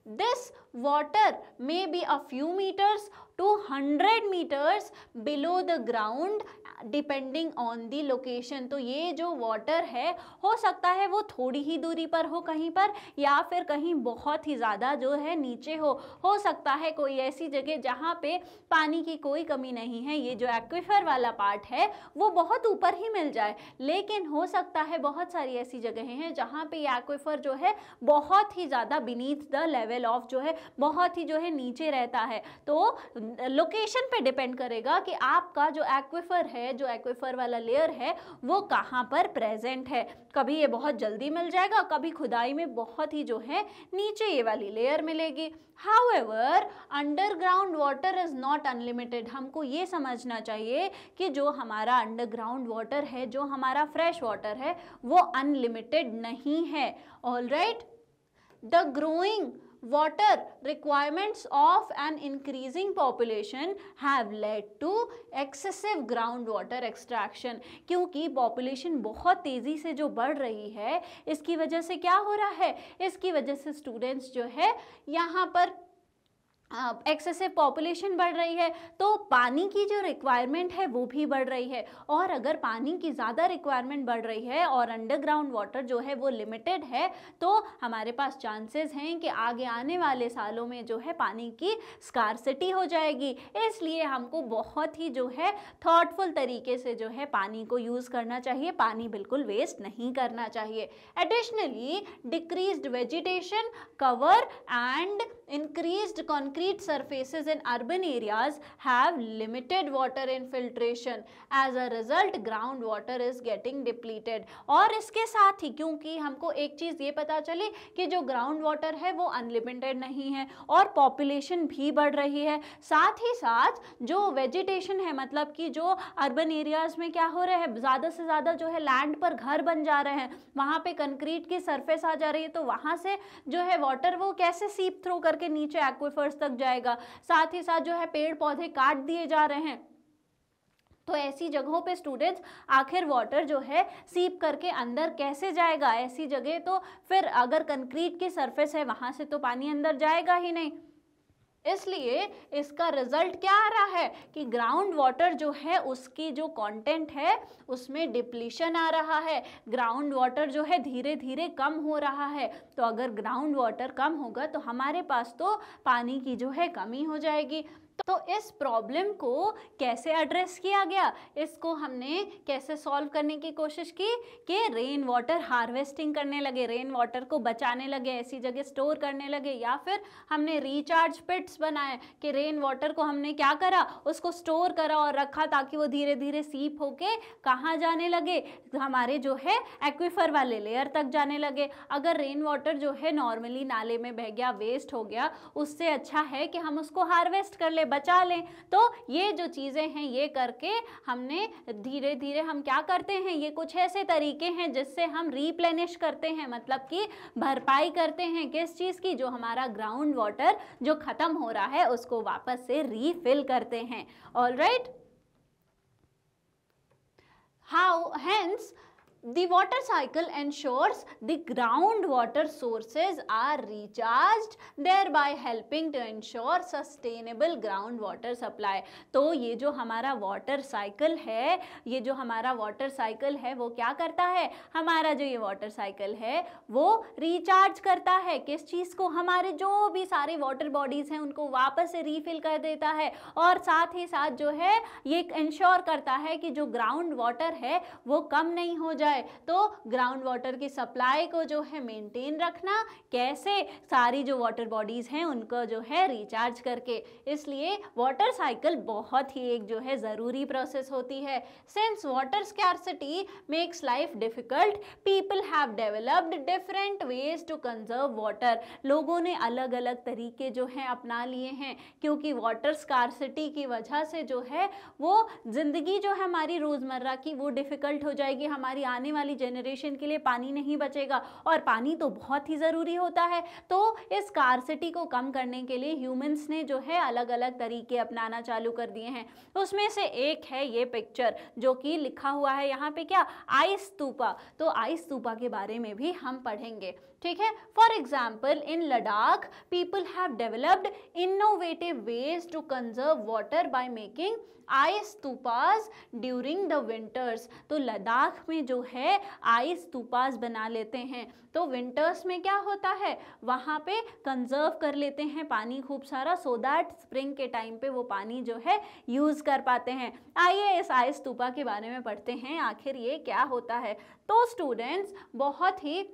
this water may be a few meters to 100 meters below the ground depending on the location. तो ये जो वाटर है हो सकता है वो थोड़ी ही दूरी पर हो कहीं पर, या फिर कहीं बहुत ही ज़्यादा जो है नीचे हो सकता है कोई ऐसी जगह जहाँ पे पानी की कोई कमी नहीं है। ये जो एक्विफर वाला पार्ट है वो बहुत ऊपर ही मिल जाए, लेकिन हो सकता है बहुत सारी ऐसी जगहें हैं जहाँ पे ये एक्विफर जो है बहुत ही ज़्यादा बीनीथ द लेवल ऑफ जो है बहुत ही जो है नीचे रहता है। तो लोकेशन पे डिपेंड करेगा कि आपका जो एक्विफर है, जो एक्विफर वाला लेयर है, वो कहाँ पर प्रेजेंट है। कभी ये बहुत जल्दी मिल जाएगा, कभी खुदाई में बहुत ही जो है नीचे ये वाली लेयर मिलेगी। However, underground water is not unlimited. हमको ये समझना चाहिए कि जो हमारा अंडरग्राउंड वाटर है, जो हमारा फ्रेश वाटर है, वो अनलिमिटेड नहीं है। Alright, the growing water requirements of an increasing population have led to excessive groundwater extraction। क्योंकि population बहुत तेज़ी से जो बढ़ रही है, इसकी वजह से क्या हो रहा है, इसकी वजह से स्टूडेंट्स जो है यहाँ पर एक्सेसिव पॉपुलेशन बढ़ रही है, तो पानी की जो रिक्वायरमेंट है वो भी बढ़ रही है। और अगर पानी की ज़्यादा रिक्वायरमेंट बढ़ रही है और अंडरग्राउंड वाटर जो है वो लिमिटेड है, तो हमारे पास चांसेस हैं कि आगे आने वाले सालों में जो है पानी की स्कार्सिटी हो जाएगी। इसलिए हमको बहुत ही जो है थॉटफुल तरीके से जो है पानी को यूज़ करना चाहिए, पानी बिल्कुल वेस्ट नहीं करना चाहिए। Additionally, decreased vegetation cover and increased concrete concrete surfaces in urban areas have limited water infiltration. As a result, groundwater is getting depleted. और इसके साथ ही क्योंकि हमको एक चीज़ ये पता चली कि जो ग्राउंड वाटर है वो अनलिमिटेड नहीं है और पॉपुलेशन भी बढ़ रही है, साथ ही साथ जो वेजिटेशन है, मतलब कि जो अर्बन एरियाज में क्या हो रहा है, ज़्यादा से ज़्यादा जो है लैंड पर घर बन जा रहे हैं, वहाँ पे कंक्रीट की सरफेस आ जा रही है, तो वहाँ से जो है वाटर वो कैसे सीप थ्रू करके नीचे एक्विफर्स तक जाएगा। साथ ही साथ जो है पेड़ पौधे काट दिए जा रहे हैं, तो ऐसी जगहों पे स्टूडेंट्स आखिर वाटर जो है सीप करके अंदर कैसे जाएगा। ऐसी जगह तो फिर अगर कंक्रीट की सरफेस है वहाँ से तो पानी अंदर जाएगा ही नहीं। इसलिए इसका रिजल्ट क्या आ रहा है कि ग्राउंड वाटर जो है उसकी जो कंटेंट है उसमें डिप्लीशन आ रहा है, ग्राउंड वाटर जो है धीरे धीरे कम हो रहा है। तो अगर ग्राउंड वाटर कम होगा तो हमारे पास तो पानी की जो है कमी हो जाएगी। तो इस प्रॉब्लम को कैसे एड्रेस किया गया, इसको हमने कैसे सॉल्व करने की कोशिश की कि रेन वाटर हार्वेस्टिंग करने लगे, रेन वाटर को बचाने लगे, ऐसी जगह स्टोर करने लगे, या फिर हमने रिचार्ज पिट्स बनाए कि रेन वाटर को हमने क्या करा, उसको स्टोर करा और रखा ताकि वो धीरे धीरे सीप होके कहाँ जाने लगे, हमारे जो है एक्विफर वाले लेयर तक जाने लगे। अगर रेन वाटर जो है नॉर्मली नाले में बह गया, वेस्ट हो गया, उससे अच्छा है कि हम उसको हार्वेस्ट कर ले, बचा लें। तो ये जो चीज़ें हैं ये करके हमने धीरे धीरे हम क्या करते हैं, ये कुछ ऐसे तरीके हैं जिससे हम रीप्लेनिश करते हैं, मतलब कि भरपाई करते हैं किस चीज़ की, जो हमारा ग्राउंड वाटर जो ख़त्म हो रहा है उसको वापस से रीफिल करते हैं। Alright, how hence the water cycle ensures the groundwater sources are recharged, thereby helping to ensure sustainable groundwater supply। तो ये जो हमारा वाटर साइकिल है, ये जो हमारा वाटर साइकिल है वो क्या करता है, हमारा जो ये वाटर साइकिल है वो रिचार्ज करता है किस चीज़ को, हमारे जो भी सारे वाटर बॉडीज़ हैं उनको वापस से रीफिल कर देता है, और साथ ही साथ जो है ये इंश्योर करता है कि जो ग्राउंड वाटर है वो कम नहीं हो जाए। तो ग्राउंड वाटर की सप्लाई को जो है मेंटेन रखना कैसे, सारी जो वाटर बॉडीज हैं उनको जो है रिचार्ज करके। इसलिए वाटर साइकिल बहुत ही एक जो है ज़रूरी प्रोसेस होती है। Since water scarcity makes life difficult, people have developed different ways to conserve water. लोगों ने अलग अलग तरीके जो हैं अपना लिए हैं, क्योंकि वाटर स्कैर्सिटी की वजह से जो है वो ज़िंदगी जो है हमारी रोज़मर्रा की वो डिफ़िकल्ट हो जाएगी, हमारी आने वाली जनरेशन के लिए पानी नहीं बचेगा, और पानी तो बहुत ही ज़रूरी होता है। तो इस स्कार्सिटी को कम करने के लिए ह्यूमंस ने जो है अलग अलग तरीके अपनाना चालू कर दिए हैं। उसमें से एक है ये पिक्चर जो कि लिखा हुआ है यहाँ पे क्या, आइस स्तूपा। तो आइस स्तूपा के बारे में भी हम पढ़ेंगे, ठीक है। For example in Ladakh people have developed innovative ways to conserve water by making ice stupas during the winters. तो लद्दाख में जो है आइस स्तूपास बना लेते हैं, तो विंटर्स में क्या होता है वहाँ पे कंजर्व कर लेते हैं पानी खूब सारा, सो दैट स्प्रिंग के टाइम पे वो पानी जो है यूज़ कर पाते हैं। आइए इस आइस स्तूपा के बारे में पढ़ते हैं, आखिर ये क्या होता है। तो स्टूडेंट्स, बहुत ही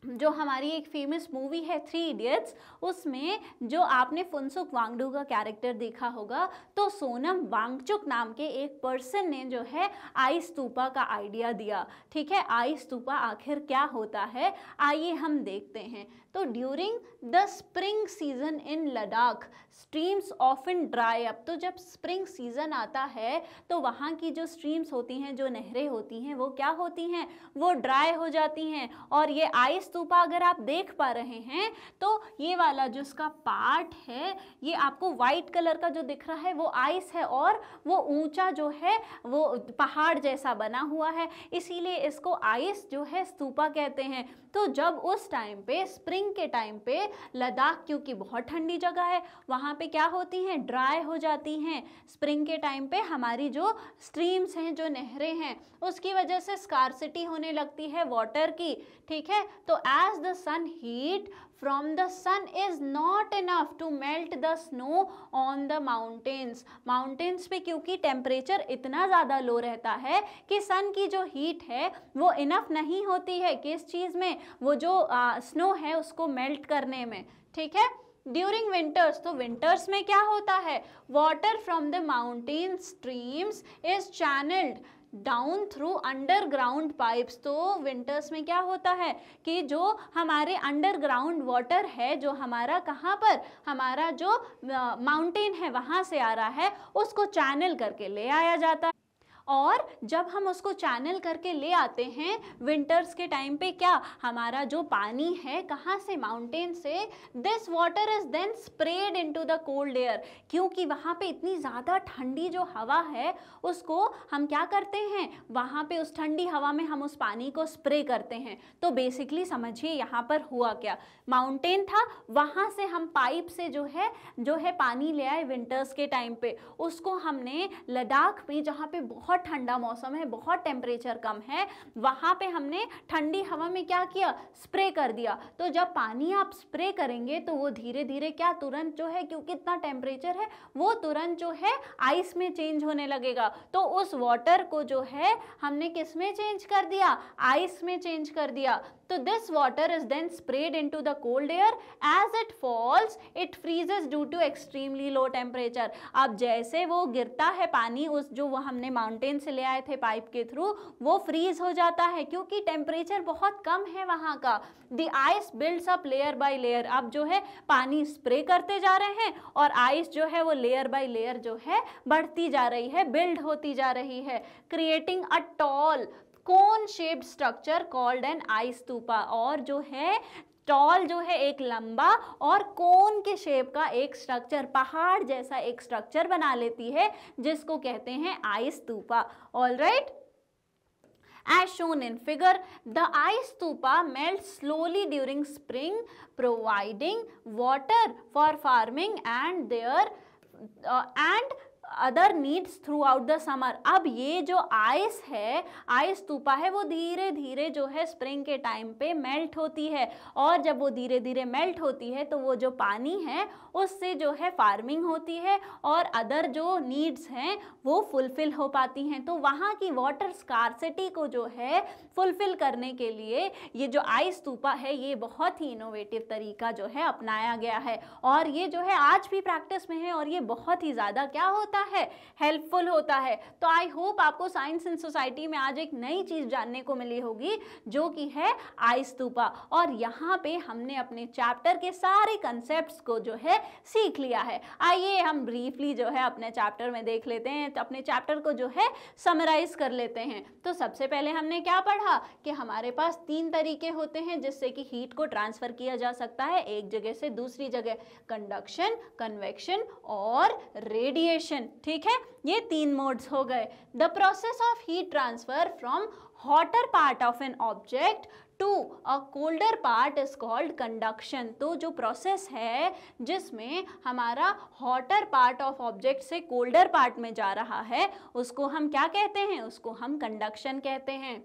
जो हमारी एक फेमस मूवी है 3 इडियट्स, उसमें जो आपने फुनसुक वांगडू का कैरेक्टर देखा होगा, तो सोनम वांगचुक नाम के एक पर्सन ने जो है आइस स्तूपा का आइडिया दिया, ठीक है। आइस स्तूपा आखिर क्या होता है आइए हम देखते हैं। तो during the spring season in Ladakh streams often dry up. तो जब स्प्रिंग सीजन आता है तो वहाँ की जो स्ट्रीम्स होती हैं, जो नहरें होती हैं, वो क्या होती हैं, वो ड्राई हो जाती हैं। और ये आइस स्तूपा अगर आप देख पा रहे हैं तो ये वाला जो इसका पार्ट है ये आपको वाइट कलर का जो दिख रहा है वो आइस है, और वो ऊंचा जो है वो पहाड़ जैसा बना हुआ है, इसीलिए इसको आइस जो है स्तूपा कहते हैं। तो जब उस टाइम पे स्प्रिंग के टाइम पे लद्दाख क्योंकि बहुत ठंडी जगह है, वहाँ पे क्या होती हैं, ड्राई हो जाती हैं। स्प्रिंग के टाइम पे हमारी जो स्ट्रीम्स हैं, जो नहरें हैं, उसकी वजह से स्कार्सिटी होने लगती है वाटर की, ठीक है। तो as the sun heat from the sun is not enough to melt the snow on the mountains। Mountains पे क्योंकि टेम्परेचर इतना ज़्यादा लो रहता है कि सन की जो हीट है वो इनफ नहीं होती है किस चीज़ में, वो जो स्नो है उसको मेल्ट करने में, ठीक है। ड्यूरिंग विंटर्स, तो विंटर्स में क्या होता है, water from the mountain streams is channelled down through underground pipes. तो विंटर्स में क्या होता है कि जो हमारे अंडरग्राउंड वाटर है, जो हमारा कहाँ पर, हमारा जो माउंटेन है वहाँ से आ रहा है, उसको चैनल करके ले आया जाता है। और जब हम उसको चैनल करके ले आते हैं विंटर्स के टाइम पे, क्या हमारा जो पानी है कहाँ से, माउंटेन से, this water is then spread into the cold air, क्योंकि वहाँ पे इतनी ज़्यादा ठंडी जो हवा है उसको हम क्या करते हैं, वहाँ पे उस ठंडी हवा में हम उस पानी को स्प्रे करते हैं। तो बेसिकली समझिए यहाँ पर हुआ क्या, माउंटेन था, वहाँ से हम पाइप से जो है पानी ले आए विंटर्स के टाइम पे, उसको हमने लद्दाख में जहाँ पे बहुत ठंडा मौसम है, बहुत टेम्परेचर कम है, वहाँ पे हमने ठंडी हवा में क्या किया, स्प्रे कर दिया। तो जब पानी आप स्प्रे करेंगे तो वो धीरे धीरे क्या, तुरंत जो है, क्योंकि इतना टेम्परेचर है, वो तुरंत जो है आइस में चेंज होने लगेगा। तो उस वाटर को जो है हमने किस में चेंज कर दिया, आइस में चेंज कर दिया। तो this water is then spread into the cold air, as it falls it freezes due to extremely low temperature. अब जैसे वो गिरता है पानी, उस जो वो हमने माउंटेन से ले आए थे पाइप के थ्रू, वो फ्रीज हो जाता है क्योंकि टेम्परेचर बहुत कम है वहाँ का। The ice builds up layer by layer. अब जो है पानी स्प्रे करते जा रहे हैं और आइस जो है वो लेयर बाय लेयर जो है बढ़ती जा रही है, बिल्ड होती जा रही है, creating a tall cone shaped structure called an ice stupa. और जो है टॉल जो है एक लंबा और कोन के शेप का एक स्ट्रक्चर, पहाड़ जैसा एक स्ट्रक्चर बना लेती है, जिसको कहते हैं ice stupa. All right, as shown in figure, the ice stupa melts slowly during spring, providing water for farming and and other needs through out the summer. अब ये जो आइस है, आइस स्तूपा है, वो धीरे धीरे जो है स्प्रिंग के टाइम पे मेल्ट होती है, और जब वो धीरे धीरे मेल्ट होती है तो वो जो पानी है उससे जो है फार्मिंग होती है और अदर जो नीड्स हैं वो फुलफिल हो पाती हैं। तो वहाँ की वाटर स्कार्सिटी को जो है फुलफिल करने के लिए ये जो आइस स्तूपा है, ये बहुत ही इनोवेटिव तरीका जो है अपनाया गया है, और ये जो है आज भी प्रैक्टिस में है, और ये बहुत ही ज़्यादा क्या होता है, हेल्पफुल होता है। तो आई होप आपको साइंस एंड सोसाइटी में आज एक नई चीज जानने को मिली होगी, जो कि है आइस स्तूपा। और यहाँ पे हमने अपने चैप्टर के सारे कंसेप्ट्स को जो है सीख लिया है। आइए हम ब्रीफली जो है अपने चैप्टर में देख लेते हैं, तो अपने चैप्टर को जो है समराइज कर लेते हैं। तो सबसे पहले हमने क्या पढ़ा कि हमारे पास 3 तरीके होते हैं जिससे कि हीट को ट्रांसफर किया जा सकता है एक जगह से दूसरी जगह, कंडक्शन, कन्वेक्शन और रेडिएशन। ठीक है, ये 3 मोड्स हो गए। The process of heat transfer from hotter part of an object to a colder part is called conduction. तो जो प्रोसेस है जिसमें हमारा हॉटर पार्ट ऑफ ऑब्जेक्ट से कोल्डर पार्ट में जा रहा है, उसको हम क्या कहते हैं, उसको हम कंडक्शन कहते हैं।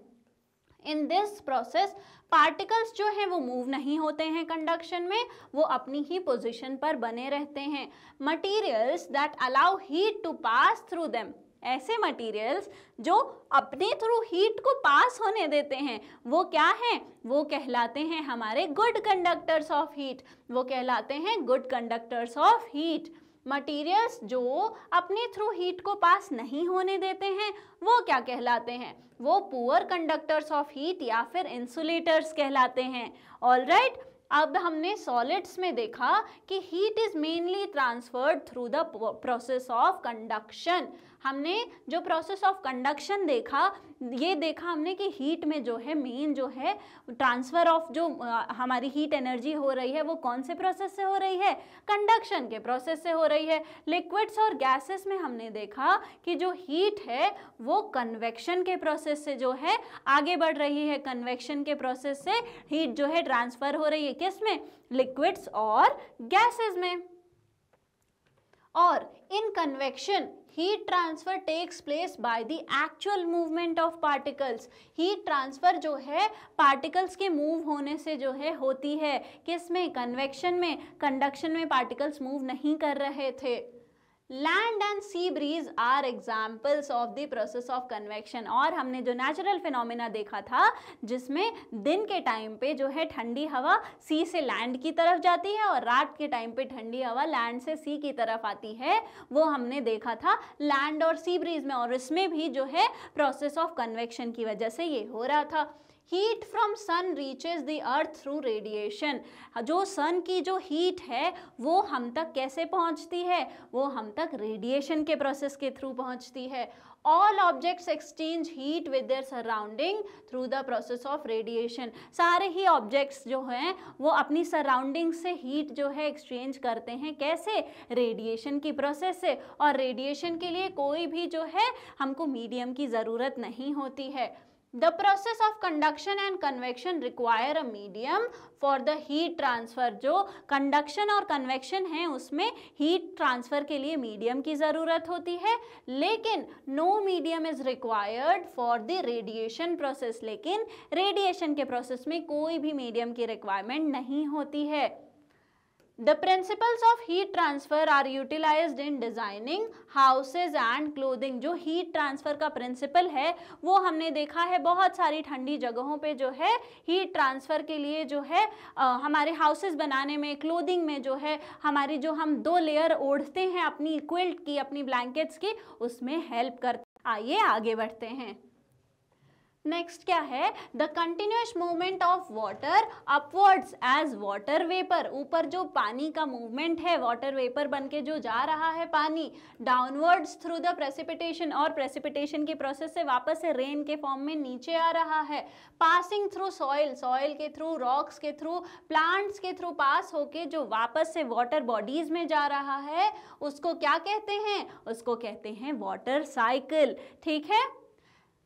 इन दिस प्रोसेस पार्टिकल्स जो हैं वो मूव नहीं होते हैं कंडक्शन में, वो अपनी ही पोजीशन पर बने रहते हैं। Materials that allow heat to pass through them, ऐसे मटीरियल्स जो अपने थ्रू हीट को पास होने देते हैं, वो क्या हैं, वो कहलाते हैं हमारे गुड कंडक्टर्स ऑफ हीट, वो कहलाते हैं good conductors of heat. Materials जो अपने थ्रू हीट को पास नहीं होने देते हैं वो क्या कहलाते हैं, वो पुअर कंडक्टर्स ऑफ हीट या फिर इंसुलेटर्स कहलाते हैं। ऑल राइट, अब हमने सॉलिड्स में देखा कि heat is mainly transferred through the process of conduction. हमने जो प्रोसेस ऑफ कंडक्शन देखा, ये देखा हमने कि हीट में जो है मेन जो है ट्रांसफर ऑफ जो हमारी हीट एनर्जी हो रही है वो कौन से प्रोसेस से हो रही है, कंडक्शन के प्रोसेस से हो रही है। लिक्विड्स और गैसेस में हमने देखा कि जो हीट है वो कन्वेक्शन के प्रोसेस से जो है आगे बढ़ रही है, कन्वेक्शन के प्रोसेस से हीट जो है ट्रांसफर हो रही है, किस में, लिक्विड्स और गैसेस में। और इन convection heat transfer takes place by the actual movement of particles। heat transfer जो है particles के move होने से जो है होती है, किस में, convection में। conduction में particles move नहीं कर रहे थे। Land and sea breeze are examples of the process of convection. और हमने जो नेचुरल फिनोमेना देखा था जिसमें दिन के टाइम पे जो है ठंडी हवा सी से लैंड की तरफ जाती है और रात के टाइम पे ठंडी हवा लैंड से सी की तरफ आती है, वो हमने देखा था लैंड और सी ब्रीज में। और इसमें भी जो है प्रोसेस ऑफ कन्वेक्शन की वजह से ये हो रहा था। Heat from sun reaches the earth through radiation. जो सन की जो हीट है वो हम तक कैसे पहुंचती है, वो हम तक रेडिएशन के प्रोसेस के थ्रू पहुंचती है। All objects exchange heat with their surrounding through the process of radiation. सारे ही ऑब्जेक्ट्स जो हैं वो अपनी सराउंडिंग से हीट जो है एक्सचेंज करते हैं, कैसे, रेडिएशन की प्रोसेस से। और रेडिएशन के लिए कोई भी जो है हमको मीडियम की ज़रूरत नहीं होती है। The process of conduction and convection require a medium for the heat transfer। जो conduction और convection है उसमें heat transfer के लिए medium की ज़रूरत होती है, लेकिन no medium is required for the radiation process। लेकिन radiation के process में कोई भी medium की requirement नहीं होती है। The principles of heat transfer are utilized in designing houses and clothing। जो heat transfer का principle है वो हमने देखा है बहुत सारी ठंडी जगहों पे जो है heat transfer के लिए जो है हमारे houses बनाने में, clothing में जो है हमारी जो हम 2 लेयर ओढ़ते हैं अपनी quilt की, अपनी blankets की, उसमें help करते। आइए आगे बढ़ते हैं। नेक्स्ट क्या है, the continuous movement of water upwards as water vapour. ऊपर जो पानी का मूवमेंट है, वाटर वेपर बन के जो जा रहा है पानी, डाउनवर्ड्स थ्रू द प्रेसिपिटेशन, और प्रेसिपिटेशन की प्रोसेस से वापस से रेन के फॉर्म में नीचे आ रहा है। पासिंग थ्रू सॉइल, सॉइल के थ्रू, रॉक्स के थ्रू, प्लांट्स के थ्रू पास होके जो वापस से वाटर बॉडीज में जा रहा है उसको क्या कहते हैं, उसको कहते हैं वाटर साइकिल। ठीक है।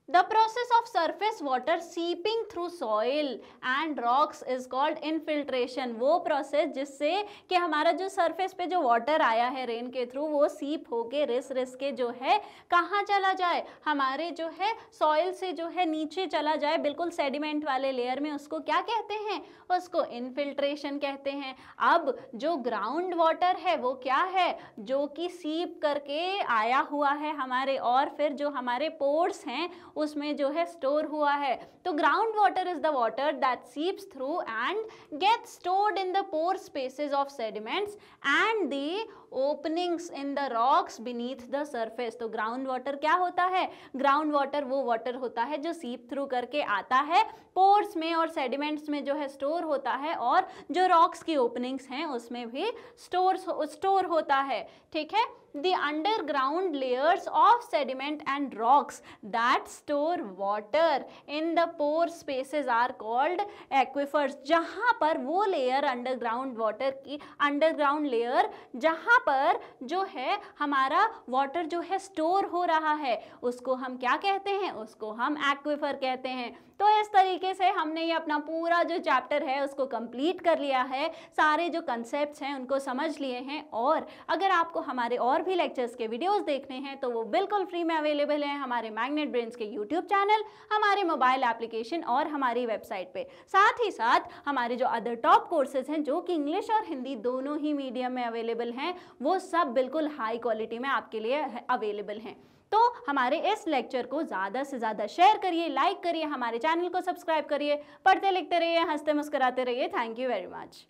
The process of surface water seeping through soil and rocks is called infiltration। वो प्रोसेस जिससे कि हमारा जो सरफेस पे जो वाटर आया है रेन के थ्रू वो सीप होके रिस रिस के जो है कहाँ चला जाए, हमारे जो है सॉइल से जो है नीचे चला जाए, बिल्कुल सेडिमेंट वाले लेयर में, उसको क्या कहते हैं, उसको इनफिल्ट्रेशन कहते हैं। अब जो ग्राउंड वाटर है वो क्या है, जो कि सीप करके आया हुआ है हमारे, और फिर जो हमारे पोर्स हैं उसमें जो है स्टोर हुआ है। तो ground water is the water that seeps through and gets stored in the pore spaces of sediments and the openings in the rocks beneath the surface. तो ग्राउंड वाटर क्या होता है, ग्राउंड वाटर वो वाटर होता है जो सीप थ्रू करके आता है पोर्स में और सेडिमेंट्स में जो है स्टोर होता है, और जो रॉक्स की ओपनिंग्स हैं उसमें भी स्टोर होता है। ठीक है। The underground layers of sediment and rocks that store water in the pore spaces are called aquifers। जहाँ पर वो लेयर अंडरग्राउंड वाटर की, अंडरग्राउंड लेयर जहाँ पर जो है हमारा वाटर जो है स्टोर हो रहा है उसको हम क्या कहते हैं, उसको हम एक्विफर कहते हैं। तो इस तरीके से हमने ये अपना पूरा जो चैप्टर है उसको कंप्लीट कर लिया है, सारे जो कंसेप्ट्स हैं उनको समझ लिए हैं। और अगर आपको हमारे और भी लेक्चर्स के वीडियोस देखने हैं तो वो बिल्कुल फ्री में अवेलेबल हैं हमारे मैग्नेट ब्रेन्स के यूट्यूब चैनल, हमारे मोबाइल एप्लीकेशन और हमारी वेबसाइट पे। साथ ही साथ हमारे जो अदर टॉप कोर्सेज हैं जो कि इंग्लिश और हिंदी दोनों ही मीडियम में अवेलेबल हैं, वो सब बिल्कुल हाई क्वालिटी में आपके लिए अवेलेबल हैं। तो हमारे इस लेक्चर को ज़्यादा से ज़्यादा शेयर करिए, लाइक करिए, हमारे चैनल को सब्सक्राइब करिए, पढ़ते लिखते रहिए, हंसते मुस्कुराते रहिए। Thank you very much.